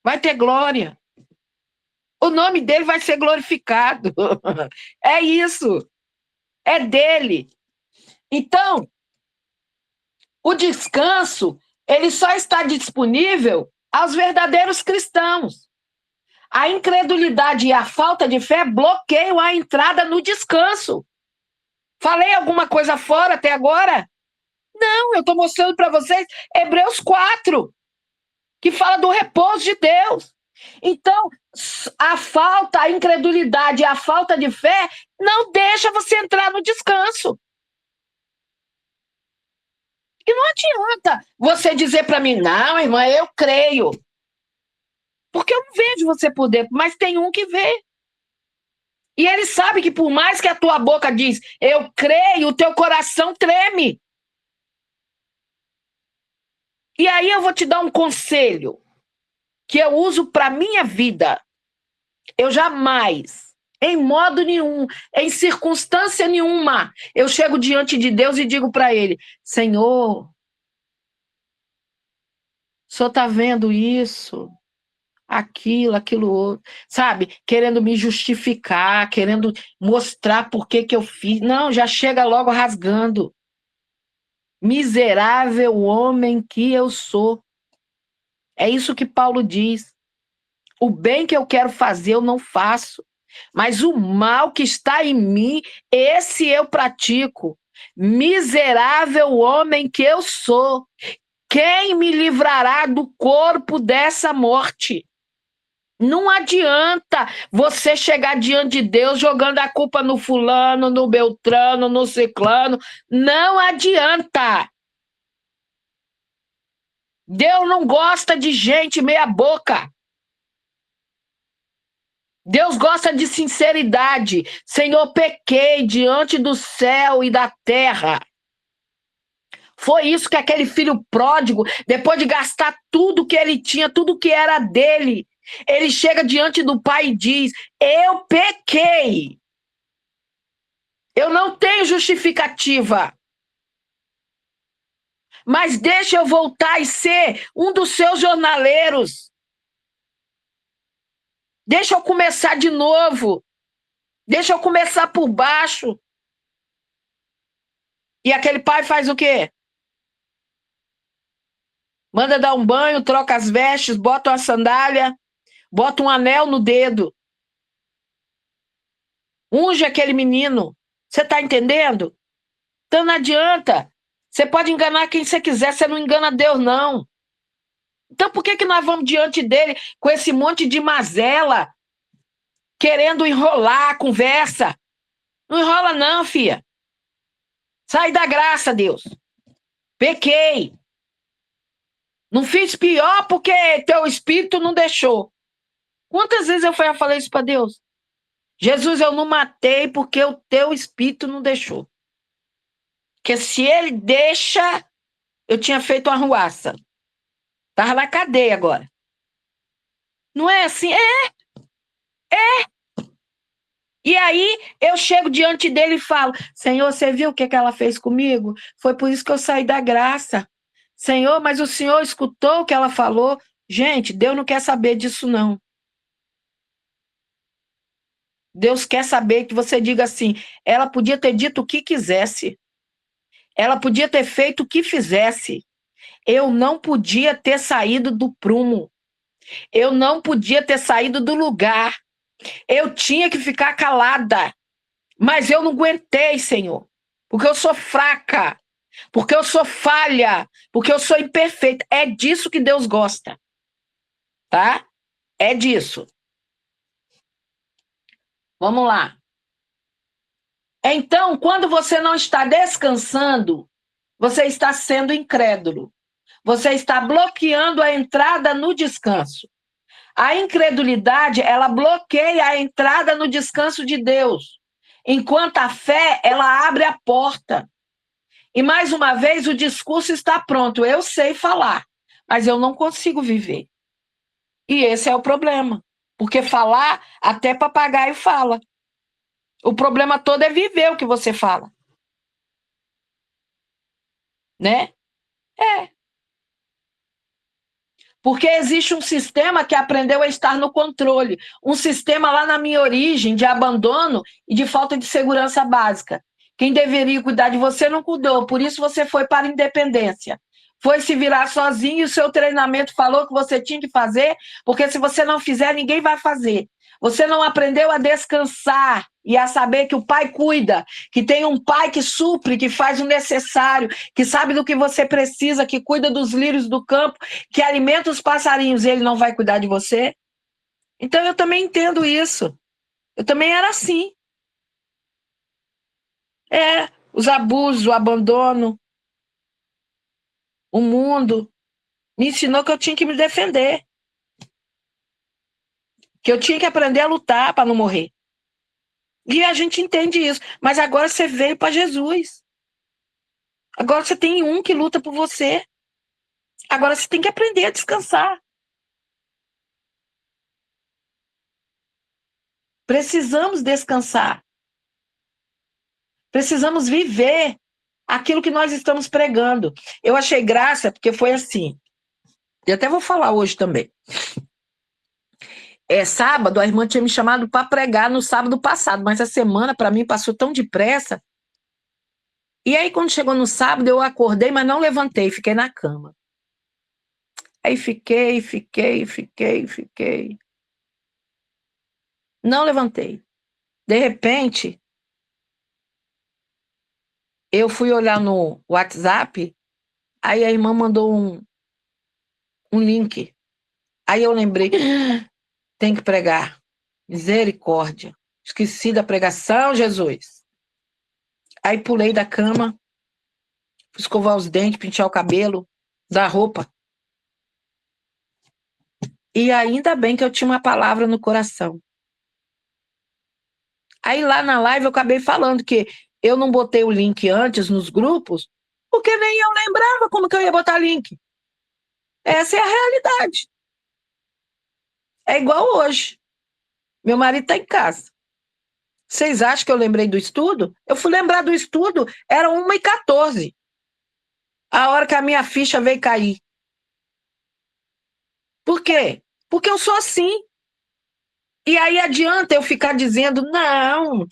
Vai ter glória. O nome dele vai ser glorificado. É isso. É dele. Então, o descanso, ele só está disponível aos verdadeiros cristãos. A incredulidade e a falta de fé bloqueiam a entrada no descanso. Falei alguma coisa fora até agora? Não, eu estou mostrando para vocês Hebreus 4, que fala do repouso de Deus. Então, a incredulidade e a falta de fé não deixa você entrar no descanso. E não adianta você dizer para mim, não, irmã, eu creio. Porque eu não vejo você por dentro, mas tem um que vê. E ele sabe que por mais que a tua boca diz, eu creio, o teu coração treme. E aí eu vou te dar um conselho que eu uso para minha vida. Eu jamais, em modo nenhum, em circunstância nenhuma, eu chego diante de Deus e digo para ele, Senhor, o Senhor está vendo isso? Aquilo outro, sabe? Querendo me justificar, querendo mostrar por que eu fiz. Não, já chega logo rasgando. Miserável homem que eu sou. É isso que Paulo diz. O bem que eu quero fazer, eu não faço. Mas o mal que está em mim, esse eu pratico. Miserável homem que eu sou. Quem me livrará do corpo dessa morte? Não adianta você chegar diante de Deus jogando a culpa no fulano, no beltrano, no ciclano. Não adianta. Deus não gosta de gente meia boca. Deus gosta de sinceridade. Senhor, pequei diante do céu e da terra. Foi isso que aquele filho pródigo, depois de gastar tudo que ele tinha, tudo que era dele, ele chega diante do pai e diz, eu pequei. Eu não tenho justificativa. Mas deixa eu voltar e ser um dos seus jornaleiros. Deixa eu começar de novo. Deixa eu começar por baixo. E aquele pai faz o quê? Manda dar um banho, troca as vestes, bota uma sandália, bota um anel no dedo. Unge aquele menino. Você está entendendo? Então não adianta. Você pode enganar quem você quiser, você não engana Deus, não. Então por que nós vamos diante dele com esse monte de mazela, querendo enrolar a conversa? Não enrola não, filha. Sai da graça, Deus. Pequei. Não fiz pior porque teu espírito não deixou. Quantas vezes eu falei isso para Deus? Jesus, eu não matei porque o teu espírito não deixou. Porque se ele deixa, eu tinha feito uma arruaça. Estava na cadeia agora. Não é assim? É. E aí eu chego diante dele e falo, Senhor, você viu o que ela fez comigo? Foi por isso que eu saí da graça. Senhor, mas o Senhor escutou o que ela falou? Gente, Deus não quer saber disso, não. Deus quer saber que você diga assim, ela podia ter dito o que quisesse. Ela podia ter feito o que fizesse. Eu não podia ter saído do prumo. Eu não podia ter saído do lugar. Eu tinha que ficar calada. Mas eu não aguentei, Senhor. Porque eu sou fraca. Porque eu sou falha. Porque eu sou imperfeita. É disso que Deus gosta. Tá? É disso. Vamos lá. Então, quando você não está descansando, você está sendo incrédulo. Você está bloqueando a entrada no descanso. A incredulidade, ela bloqueia a entrada no descanso de Deus. Enquanto a fé, ela abre a porta. E mais uma vez, o discurso está pronto. Eu sei falar, mas eu não consigo viver. E esse é o problema. Porque falar, até papagaio fala. O problema todo é viver o que você fala. Né? É. Porque existe um sistema que aprendeu a estar no controle. Um sistema lá na minha origem de abandono e de falta de segurança básica. Quem deveria cuidar de você não cuidou, por isso você foi para a independência. Foi se virar sozinho e o seu treinamento falou que você tinha que fazer, porque se você não fizer, ninguém vai fazer. Você não aprendeu a descansar e a saber que o pai cuida, que tem um pai que supre, que faz o necessário, que sabe do que você precisa, que cuida dos lírios do campo, que alimenta os passarinhos e ele não vai cuidar de você? Então eu também entendo isso. Eu também era assim. Os abusos, o abandono, o mundo me ensinou que eu tinha que me defender. Que eu tinha que aprender a lutar para não morrer. E a gente entende isso. Mas agora você veio para Jesus. Agora você tem um que luta por você. Agora você tem que aprender a descansar. Precisamos descansar. Precisamos viver aquilo que nós estamos pregando. Eu achei graça, porque foi assim. E até vou falar hoje também. Sábado, a irmã tinha me chamado para pregar no sábado passado, mas a semana, para mim, passou tão depressa. E aí, quando chegou no sábado, eu acordei, mas não levantei, fiquei na cama. Aí fiquei. Não levantei. De repente, eu fui olhar no WhatsApp, aí a irmã mandou um link. Aí eu lembrei, tem que pregar. Misericórdia. Esqueci da pregação, Jesus. Aí pulei da cama, fui escovar os dentes, pentear o cabelo, dar roupa. E ainda bem que eu tinha uma palavra no coração. Aí lá na live eu acabei falando que eu não botei o link antes nos grupos, porque nem eu lembrava como que eu ia botar link. Essa é a realidade. É igual hoje. Meu marido está em casa. Vocês acham que eu lembrei do estudo? Eu fui lembrar do estudo, era 1h14. A hora que a minha ficha veio cair. Por quê? Porque eu sou assim. E aí adianta eu ficar dizendo, não,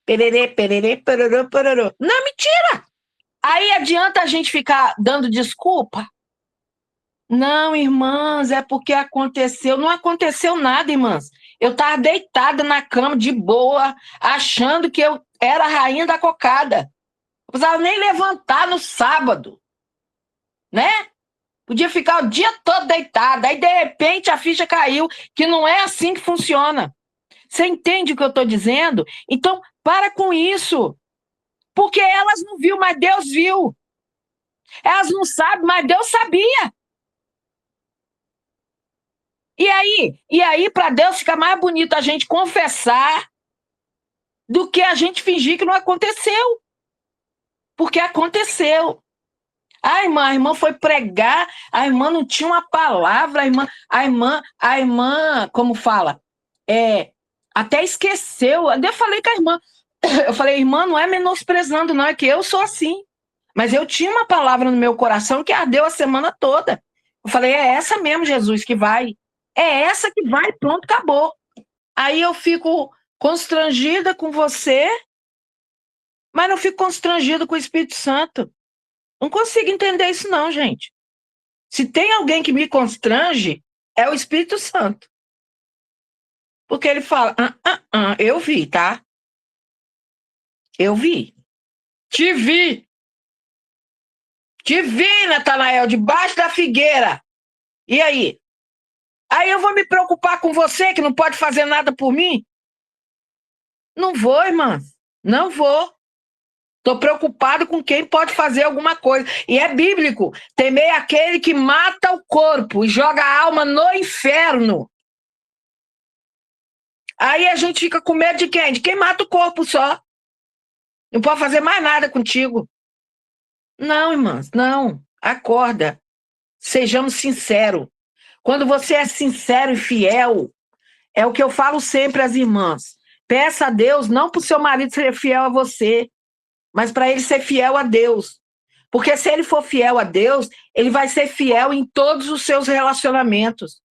pererê, pererê, perorô, perorô. Não, mentira! Aí adianta a gente ficar dando desculpa? Não, irmãs, é porque aconteceu. Não aconteceu nada, irmãs. Eu estava deitada na cama, de boa, achando que eu era a rainha da cocada. Não precisava nem levantar no sábado, né? Podia ficar o dia todo deitada. Aí, de repente, a ficha caiu, que não é assim que funciona. Você entende o que eu estou dizendo? Então, para com isso. Porque elas não viu, mas Deus viu. Elas não sabem, mas Deus sabia. E aí, para Deus fica mais bonito a gente confessar do que a gente fingir que não aconteceu. Porque aconteceu. A irmã foi pregar, a irmã não tinha uma palavra, a irmã, como fala, até esqueceu. Eu falei com a irmã, eu falei, irmã, não é menosprezando, não, é que eu sou assim. Mas eu tinha uma palavra no meu coração que ardeu a semana toda. Eu falei, é essa mesmo, Jesus, que vai. É essa que vai, pronto, acabou. Aí eu fico constrangida com você, mas não fico constrangida com o Espírito Santo. Não consigo entender isso não, gente. Se tem alguém que me constrange, é o Espírito Santo. Porque ele fala, eu vi, tá? Eu vi. Te vi. Te vi, Natanael, debaixo da figueira. E aí? Aí eu vou me preocupar com você, que não pode fazer nada por mim? Não vou, irmã. Não vou. Estou preocupado com quem pode fazer alguma coisa. E é bíblico. Temei aquele que mata o corpo e joga a alma no inferno. Aí a gente fica com medo de quem? De quem mata o corpo só. Não pode fazer mais nada contigo. Não, irmãs, não. Acorda. Sejamos sinceros. Quando você é sincero e fiel, é o que eu falo sempre às irmãs. Peça a Deus, não para o seu marido ser fiel a você, mas para ele ser fiel a Deus. Porque se ele for fiel a Deus, ele vai ser fiel em todos os seus relacionamentos,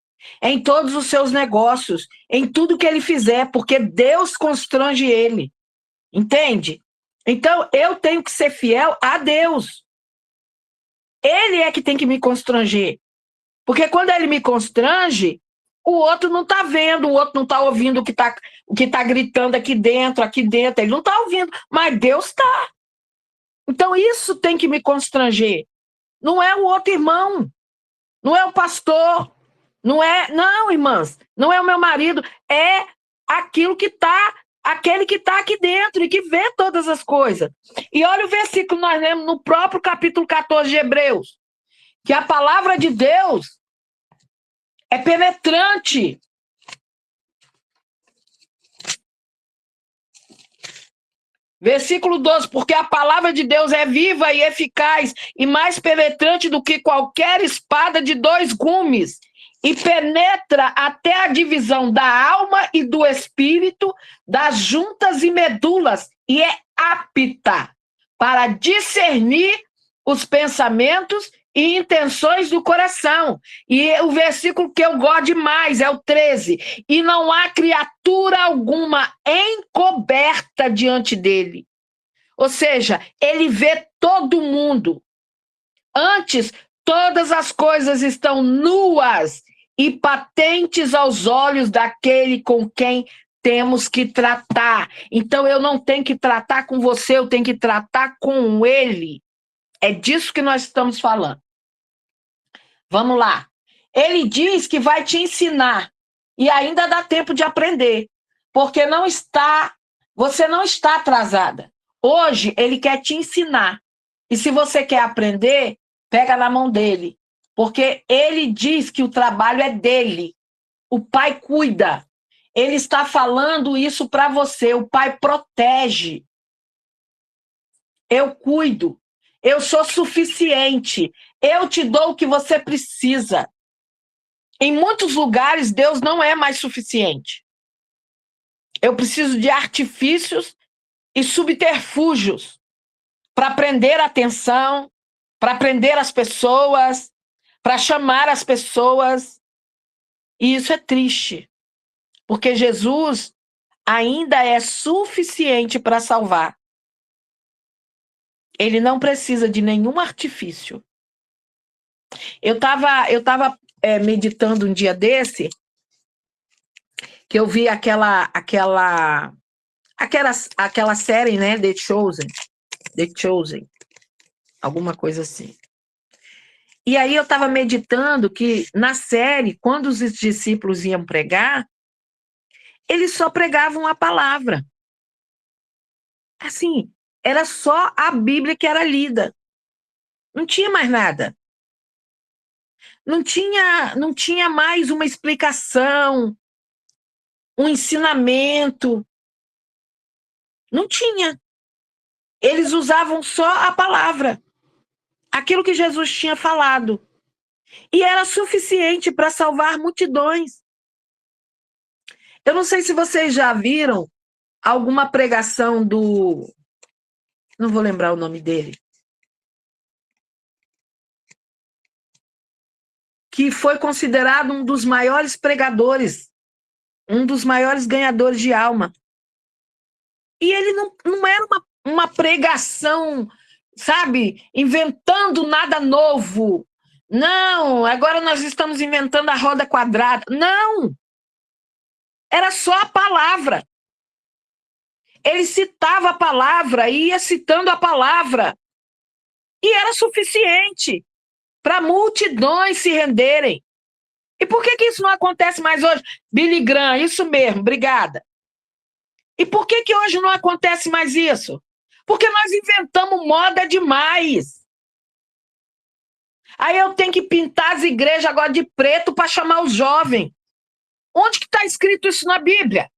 em todos os seus negócios, em tudo que ele fizer, porque Deus constrange ele. Entende? Então, eu tenho que ser fiel a Deus. Ele é que tem que me constranger. Porque quando ele me constrange, o outro não está vendo, o outro não está ouvindo o que tá gritando aqui dentro. Ele não está ouvindo, mas Deus está. Então, isso tem que me constranger. Não é o outro irmão, não é o pastor, Não é, não, irmãs, não é o meu marido, é aquele que está aqui dentro e que vê todas as coisas. E olha o versículo que nós lemos no próprio capítulo 14 de Hebreus, que a palavra de Deus é penetrante. Versículo 12, porque a palavra de Deus é viva e eficaz e mais penetrante do que qualquer espada de 2 gumes e penetra até a divisão da alma e do espírito, das juntas e medulas, e é apta para discernir os pensamentos e intenções do coração. E o versículo que eu gosto demais é o 13. E não há criatura alguma encoberta diante dele. Ou seja, ele vê todo mundo. Antes, todas as coisas estão nuas e patentes aos olhos daquele com quem temos que tratar. Então, eu não tenho que tratar com você, eu tenho que tratar com ele. É disso que nós estamos falando. Vamos lá. Ele diz que vai te ensinar e ainda dá tempo de aprender, porque você não está atrasada. Hoje ele quer te ensinar. E se você quer aprender, pega na mão dele, porque ele diz que o trabalho é dele. O pai cuida. Ele está falando isso para você. O pai protege. Eu cuido. Eu sou suficiente. Eu te dou o que você precisa. Em muitos lugares, Deus não é mais suficiente. Eu preciso de artifícios e subterfúgios para prender a atenção, para prender as pessoas, para chamar as pessoas. E isso é triste, porque Jesus ainda é suficiente para salvar. Ele não precisa de nenhum artifício. Eu estava meditando um dia desse, que eu vi aquela série, né, The Chosen, alguma coisa assim. E aí eu estava meditando que na série, quando os discípulos iam pregar, eles só pregavam a palavra. Assim, era só a Bíblia que era lida. Não tinha mais nada. Não tinha mais uma explicação, um ensinamento. Não tinha. Eles usavam só a palavra, aquilo que Jesus tinha falado. E era suficiente para salvar multidões. Eu não sei se vocês já viram alguma pregação do... Não vou lembrar o nome dele. Que foi considerado um dos maiores pregadores, um dos maiores ganhadores de alma. E ele não era uma pregação, sabe, inventando nada novo. Não, agora nós estamos inventando a roda quadrada. Não! Era só a palavra. Ele citava a palavra, ia citando a palavra. E era suficiente para multidões se renderem. E por que isso não acontece mais hoje? Billy Graham, isso mesmo, obrigada. E por que hoje não acontece mais isso? Porque nós inventamos moda demais. Aí eu tenho que pintar as igrejas agora de preto para chamar os jovens. Onde que está escrito isso na Bíblia?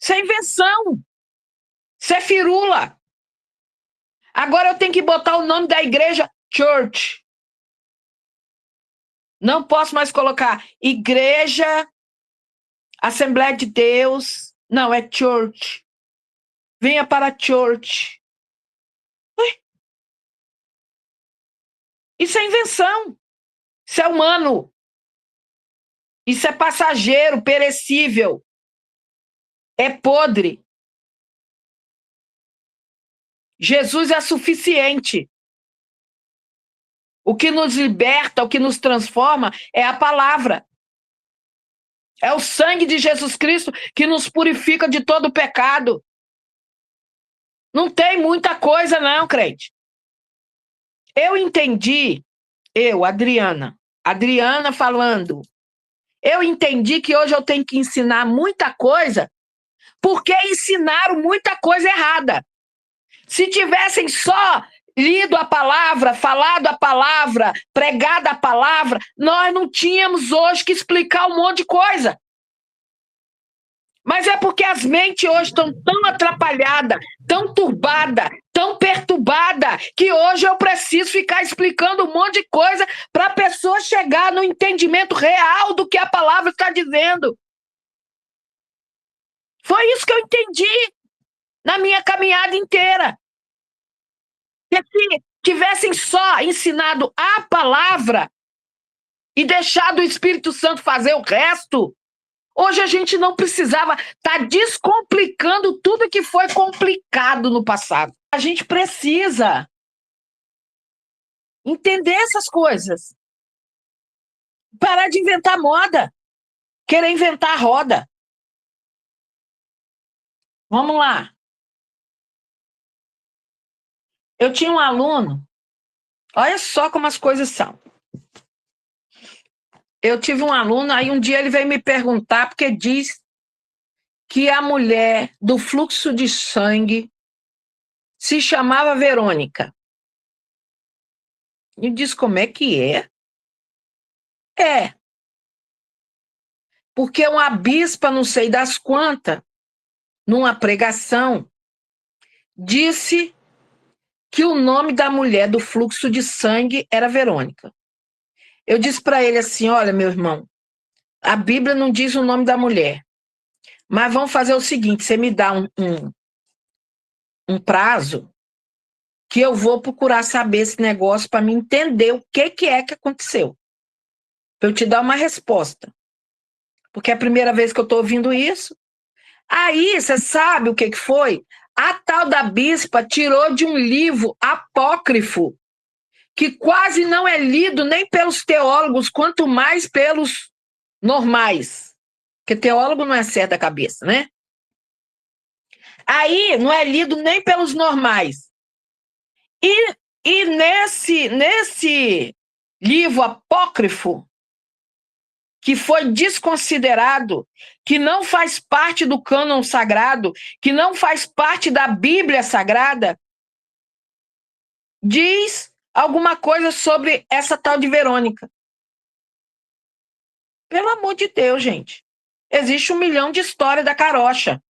Isso é invenção. Isso é firula. Agora eu tenho que botar o nome da igreja Church. Não posso mais colocar Igreja, Assembleia de Deus. Não, é Church. Venha para a Church. Ué? Isso é invenção. Isso é humano. Isso é passageiro, perecível. É podre. Jesus é suficiente. O que nos liberta, o que nos transforma é a palavra. É o sangue de Jesus Cristo que nos purifica de todo o pecado. Não tem muita coisa não, crente. Eu entendi, Adriana falando, eu entendi que hoje eu tenho que ensinar muita coisa, porque ensinaram muita coisa errada. Se tivessem só lido a palavra, falado a palavra, pregado a palavra, nós não tínhamos hoje que explicar um monte de coisa. Mas é porque as mentes hoje estão tão atrapalhadas, tão turbadas, tão perturbadas, que hoje eu preciso ficar explicando um monte de coisa para a pessoa chegar no entendimento real do que a palavra está dizendo. Foi isso que eu entendi na minha caminhada inteira. Que se tivessem só ensinado a palavra e deixado o Espírito Santo fazer o resto, hoje a gente não precisava estar descomplicando tudo que foi complicado no passado. A gente precisa entender essas coisas. Parar de inventar moda. Querer inventar roda. Vamos lá. Eu tinha um aluno, olha só como as coisas são. Eu tive um aluno, aí um dia ele veio me perguntar, porque diz que a mulher do fluxo de sangue se chamava Verônica. E diz como é que é? É. Porque uma bispa, não sei das quantas, numa pregação, disse que o nome da mulher do fluxo de sangue era Verônica. Eu disse para ele assim, olha, meu irmão, a Bíblia não diz o nome da mulher, mas vamos fazer o seguinte, você me dá um prazo que eu vou procurar saber esse negócio para me entender o que é que aconteceu. Para eu te dar uma resposta. Porque é a primeira vez que eu estou ouvindo isso. Aí, você sabe o que foi? A tal da bispa tirou de um livro apócrifo, que quase não é lido nem pelos teólogos, quanto mais pelos normais. Porque teólogo não é certo da cabeça, né? Aí, não é lido nem pelos normais. E nesse livro apócrifo, que foi desconsiderado, que não faz parte do cânon sagrado, que não faz parte da Bíblia Sagrada, diz alguma coisa sobre essa tal de Verônica. Pelo amor de Deus, gente. Existe 1 milhão de histórias da Carocha.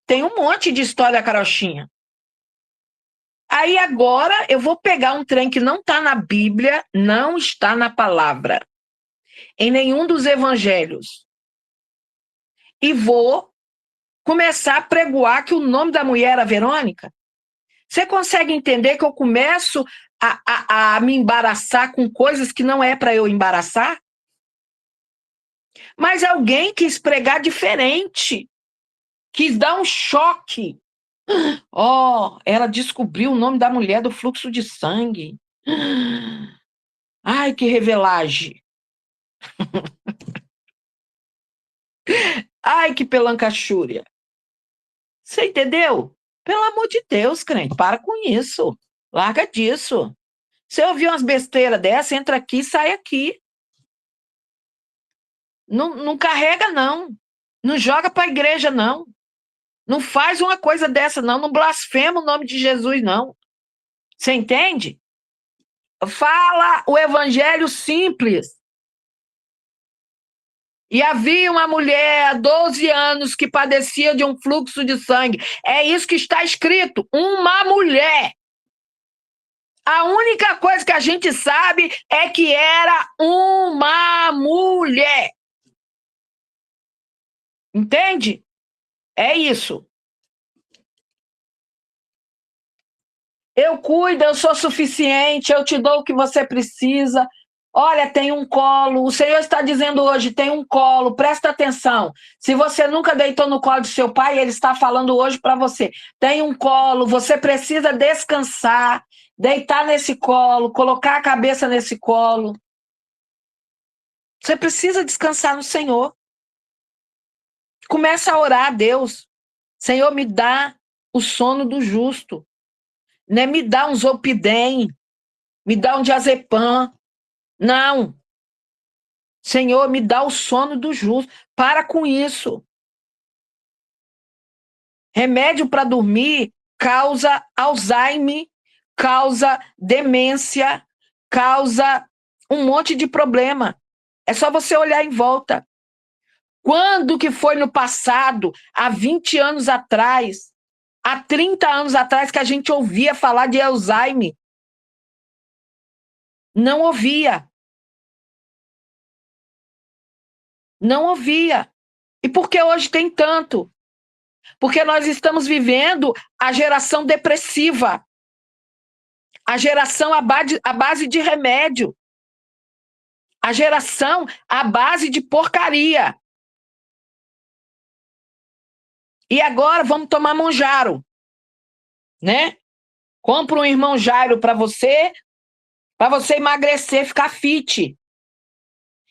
Tem um monte de história da Carochinha. Aí agora eu vou pegar um trem que não está na Bíblia, não está na palavra, em nenhum dos evangelhos, e vou começar a pregoar que o nome da mulher era Verônica. Você consegue entender que eu começo a me embaraçar com coisas que não é para eu embaraçar? Mas alguém quis pregar diferente, quis dar um choque. Oh, ela descobriu o nome da mulher do fluxo de sangue. Ai, que revelagem. Ai, que pelancachúria. Você entendeu? Pelo amor de Deus, crente, para com isso. Larga disso. Você ouviu umas besteiras dessa, entra aqui e sai aqui. Não carrega, não. Não joga para a igreja, não. Não faz uma coisa dessa, não. Não blasfema o nome de Jesus, não. Você entende? Fala o evangelho simples. E havia uma mulher há 12 anos que padecia de um fluxo de sangue. É isso que está escrito. Uma mulher. A única coisa que a gente sabe é que era uma mulher. Entende? É isso. Eu cuido, eu sou suficiente, eu te dou o que você precisa. Olha, tem um colo. O Senhor está dizendo hoje, tem um colo. Presta atenção. Se você nunca deitou no colo de seu pai, ele está falando hoje para você. Tem um colo, você precisa descansar, deitar nesse colo, colocar a cabeça nesse colo. Você precisa descansar no Senhor. Começa a orar a Deus. Senhor, me dá o sono do justo. Não é me dá um Zolpidem, me dá um diazepam. Não. Senhor, me dá o sono do justo. Para com isso. Remédio para dormir causa Alzheimer, causa demência, causa um monte de problema. É só você olhar em volta. Quando que foi no passado, há 20 anos atrás, há 30 anos atrás, que a gente ouvia falar de Alzheimer? Não ouvia. Não ouvia. E por que hoje tem tanto? Porque nós estamos vivendo a geração depressiva, a geração à base de remédio, a geração à base de porcaria. E agora vamos tomar Monjaro, né? Compra um irmão Jairo para você emagrecer, ficar fit.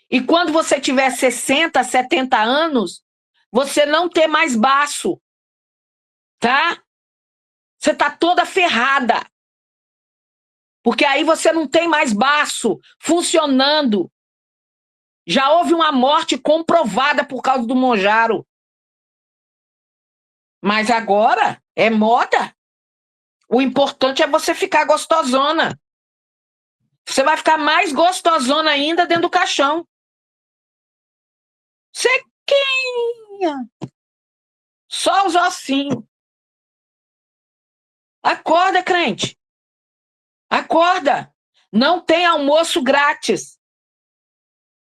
E quando você tiver 60, 70 anos, você não ter mais baço, tá? Você tá toda ferrada. Porque aí você não tem mais baço funcionando. Já houve uma morte comprovada por causa do Monjaro. Mas agora é moda. O importante é você ficar gostosona. Você vai ficar mais gostosona ainda dentro do caixão. Sequinha. Só os ossinhos. Acorda, crente. Acorda. Não tem almoço grátis.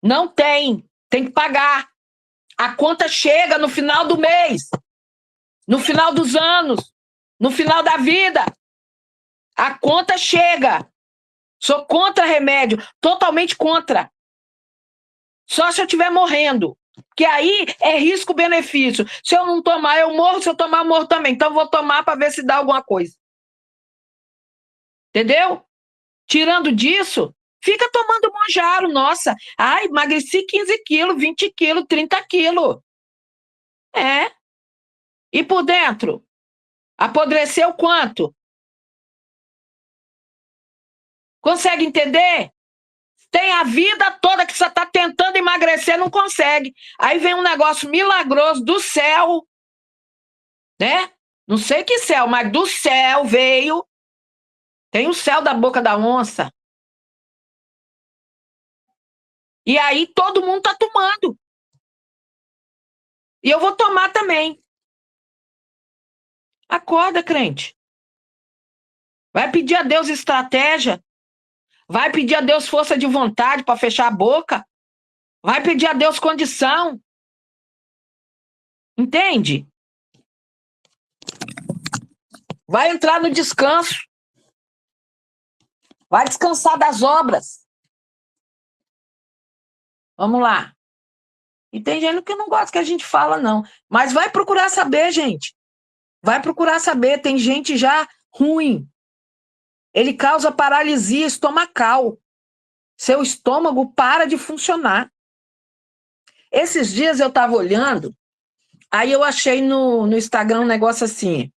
Não tem. Tem que pagar. A conta chega no final do mês. No final dos anos. No final da vida. A conta chega. Sou contra remédio. Totalmente contra. Só se eu estiver morrendo. Porque aí é risco-benefício. Se eu não tomar, eu morro. Se eu tomar, eu morro também. Então eu vou tomar para ver se dá alguma coisa. Entendeu? Tirando disso, fica tomando Monjaro, nossa. Ai, emagreci 15 quilos, 20 quilos, 30 quilos. É. E por dentro? Apodreceu quanto? Consegue entender? Tem a vida toda que você está tentando emagrecer, não consegue. Aí vem um negócio milagroso do céu, né? Não sei que céu, mas do céu veio. Tem o céu da boca da onça. E aí todo mundo está tomando. E eu vou tomar também. Acorda, crente. Vai pedir a Deus estratégia. Vai pedir a Deus força de vontade para fechar a boca. Vai pedir a Deus condição. Entende? Vai entrar no descanso. Vai descansar das obras. Vamos lá. E tem gente que não gosta que a gente fala, não. Mas vai procurar saber, gente. Vai procurar saber. Tem gente já ruim. Ele causa paralisia estomacal. Seu estômago para de funcionar. Esses dias eu estava olhando, aí eu achei no Instagram um negócio assim,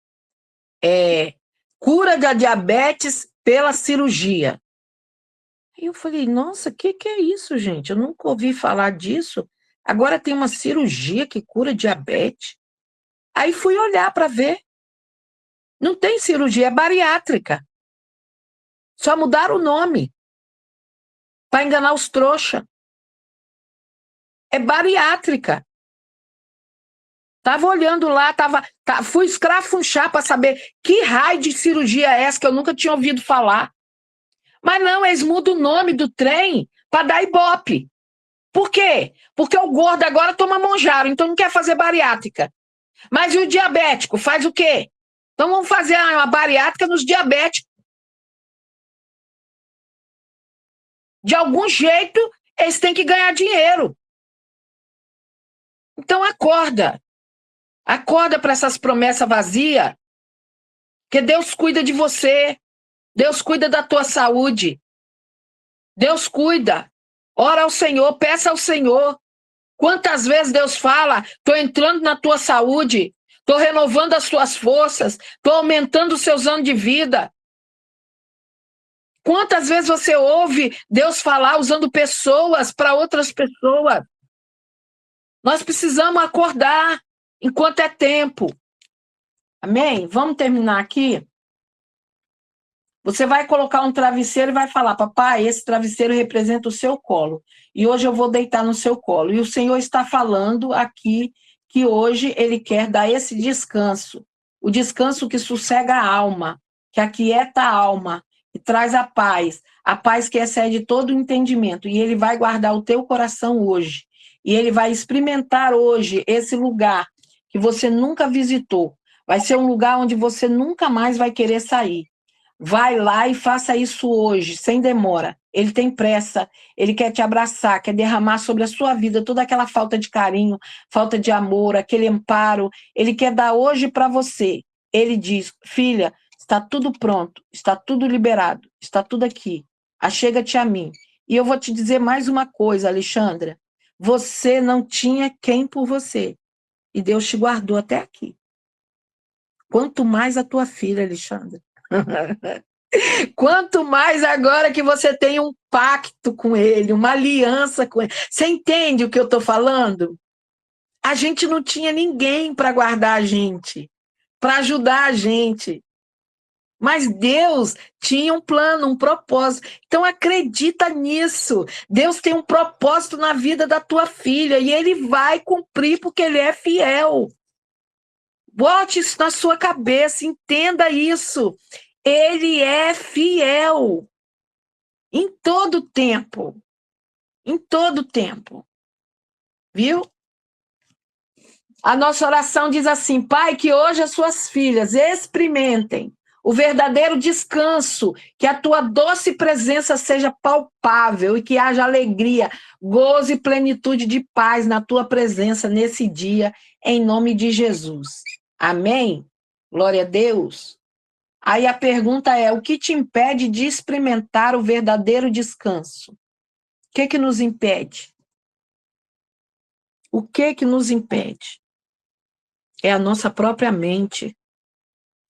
cura da diabetes pela cirurgia. Aí eu falei, nossa, o que é isso, gente? Eu nunca ouvi falar disso. Agora tem uma cirurgia que cura diabetes. Aí fui olhar para ver. Não tem cirurgia, é bariátrica. Só mudaram o nome para enganar os trouxa. É bariátrica. Tava olhando lá, fui escrafunchar para saber que raio de cirurgia é essa que eu nunca tinha ouvido falar. Mas não, eles mudam o nome do trem para dar ibope. Por quê? Porque o gordo agora toma Monjaro, então não quer fazer bariátrica. Mas e o diabético? Faz o quê? Então vamos fazer uma bariátrica nos diabéticos. De algum jeito, eles têm que ganhar dinheiro. Então acorda. Acorda para essas promessas vazias. Que Deus cuida de você. Deus cuida da tua saúde. Deus cuida. Ora ao Senhor, peça ao Senhor. Quantas vezes Deus fala, estou entrando na tua saúde, estou renovando as tuas forças, estou aumentando os seus anos de vida. Quantas vezes você ouve Deus falar usando pessoas para outras pessoas? Nós precisamos acordar enquanto é tempo. Amém? Vamos terminar aqui? Você vai colocar um travesseiro e vai falar: papai, esse travesseiro representa o seu colo. E hoje eu vou deitar no seu colo. E o Senhor está falando aqui que hoje Ele quer dar esse descanso. O descanso que sossega a alma, que aquieta a alma, que traz a paz que excede todo o entendimento. E Ele vai guardar o teu coração hoje. E Ele vai experimentar hoje esse lugar que você nunca visitou. Vai ser um lugar onde você nunca mais vai querer sair. Vai lá e faça isso hoje, sem demora. Ele tem pressa, ele quer te abraçar, quer derramar sobre a sua vida toda aquela falta de carinho, falta de amor, aquele amparo. Ele quer dar hoje para você. Ele diz: filha, está tudo pronto, está tudo liberado, está tudo aqui. Achega-te a mim. E eu vou te dizer mais uma coisa, Alexandra. Você não tinha quem por você. E Deus te guardou até aqui. Quanto mais a tua filha, Alexandra. Quanto mais agora que você tem um pacto com ele, uma aliança com ele. Você entende o que eu estou falando? A gente não tinha ninguém para guardar a gente, para ajudar a gente. Mas Deus tinha um plano, um propósito. Então acredita nisso. Deus tem um propósito na vida da tua filha e ele vai cumprir porque ele é fiel. Bote isso na sua cabeça, entenda isso. Ele é fiel em todo tempo. Em todo tempo. Viu? A nossa oração diz assim: Pai, que hoje as suas filhas experimentem o verdadeiro descanso, que a tua doce presença seja palpável e que haja alegria, gozo e plenitude de paz na tua presença nesse dia, em nome de Jesus. Amém? Glória a Deus. Aí a pergunta é: o que te impede de experimentar o verdadeiro descanso? O que nos impede? O que nos impede? É a nossa própria mente,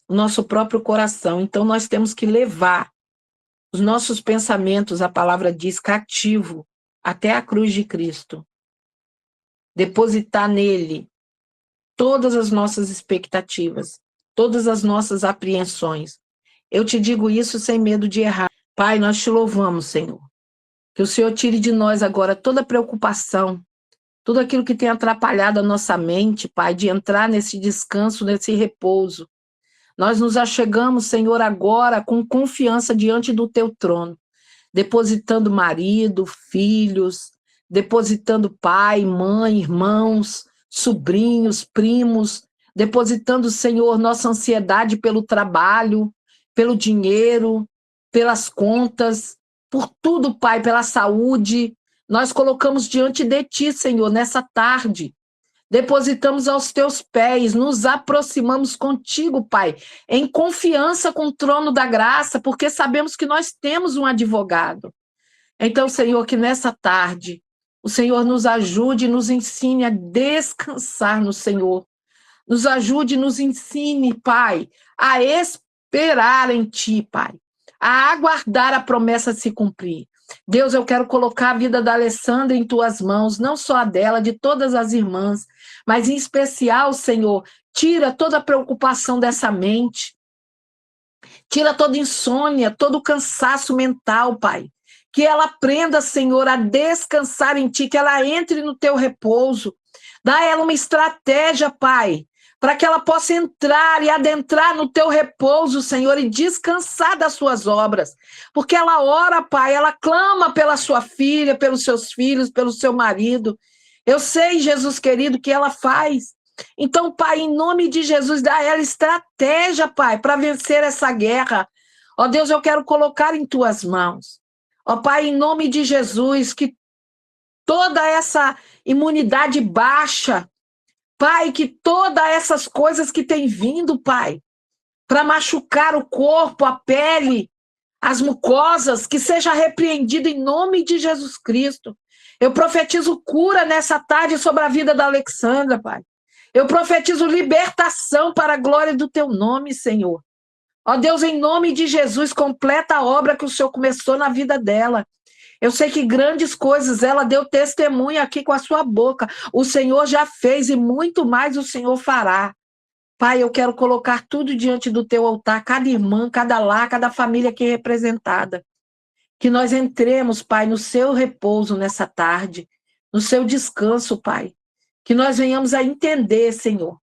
o nosso próprio coração. Então nós temos que levar os nossos pensamentos, a palavra diz, cativo, até a cruz de Cristo. Depositar nele todas as nossas expectativas, todas as nossas apreensões. Eu te digo isso sem medo de errar. Pai, nós te louvamos, Senhor. Que o Senhor tire de nós agora toda preocupação, tudo aquilo que tem atrapalhado a nossa mente, Pai, de entrar nesse descanso, nesse repouso. Nós nos achegamos, Senhor, agora com confiança diante do teu trono, depositando marido, filhos, depositando pai, mãe, irmãos, sobrinhos, primos, depositando, Senhor, nossa ansiedade pelo trabalho, pelo dinheiro, pelas contas, por tudo, Pai, pela saúde. Nós colocamos diante de Ti, Senhor, nessa tarde. Depositamos aos Teus pés, nos aproximamos contigo, Pai, em confiança com o trono da graça, porque sabemos que nós temos um advogado. Então, Senhor, que nessa tarde o Senhor nos ajude e nos ensine a descansar no Senhor. Nos ajude e nos ensine, Pai, a esperar em Ti, Pai, a aguardar a promessa se cumprir. Deus, eu quero colocar a vida da Alessandra em Tuas mãos, não só a dela, de todas as irmãs, mas em especial, Senhor, tira toda a preocupação dessa mente, tira toda insônia, todo o cansaço mental, Pai. Que ela aprenda, Senhor, a descansar em Ti, que ela entre no Teu repouso. Dá a ela uma estratégia, Pai, para que ela possa entrar e adentrar no Teu repouso, Senhor, e descansar das Suas obras. Porque ela ora, Pai, ela clama pela sua filha, pelos seus filhos, pelo seu marido. Eu sei, Jesus querido, que ela faz. Então, Pai, em nome de Jesus, dá a ela estratégia, Pai, para vencer essa guerra. Ó Deus, eu quero colocar em Tuas mãos. Ó Pai, em nome de Jesus, que toda essa imunidade baixa, Pai, que todas essas coisas que têm vindo, Pai, para machucar o corpo, a pele, as mucosas, que seja repreendido em nome de Jesus Cristo. Eu profetizo cura nessa tarde sobre a vida da Alexandra, Pai. Eu profetizo libertação para a glória do Teu nome, Senhor. Ó Deus, em nome de Jesus, completa a obra que o Senhor começou na vida dela. Eu sei que grandes coisas ela deu testemunho aqui com a sua boca. O Senhor já fez e muito mais o Senhor fará. Pai, eu quero colocar tudo diante do teu altar, cada irmã, cada lar, cada família aqui representada. Que nós entremos, Pai, no seu repouso nessa tarde, no seu descanso, Pai. Que nós venhamos a entender, Senhor,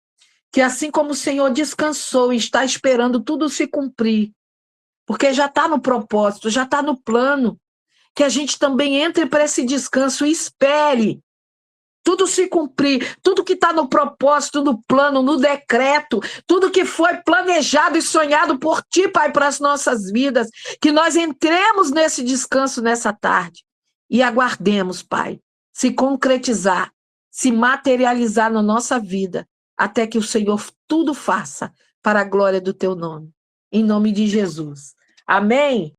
que assim como o Senhor descansou e está esperando tudo se cumprir, porque já está no propósito, já está no plano, que a gente também entre para esse descanso e espere tudo se cumprir, tudo que está no propósito, no plano, no decreto, tudo que foi planejado e sonhado por ti, Pai, para as nossas vidas, que nós entremos nesse descanso nessa tarde e aguardemos, Pai, se concretizar, se materializar na nossa vida, até que o Senhor tudo faça para a glória do teu nome. Em nome de Jesus. Amém?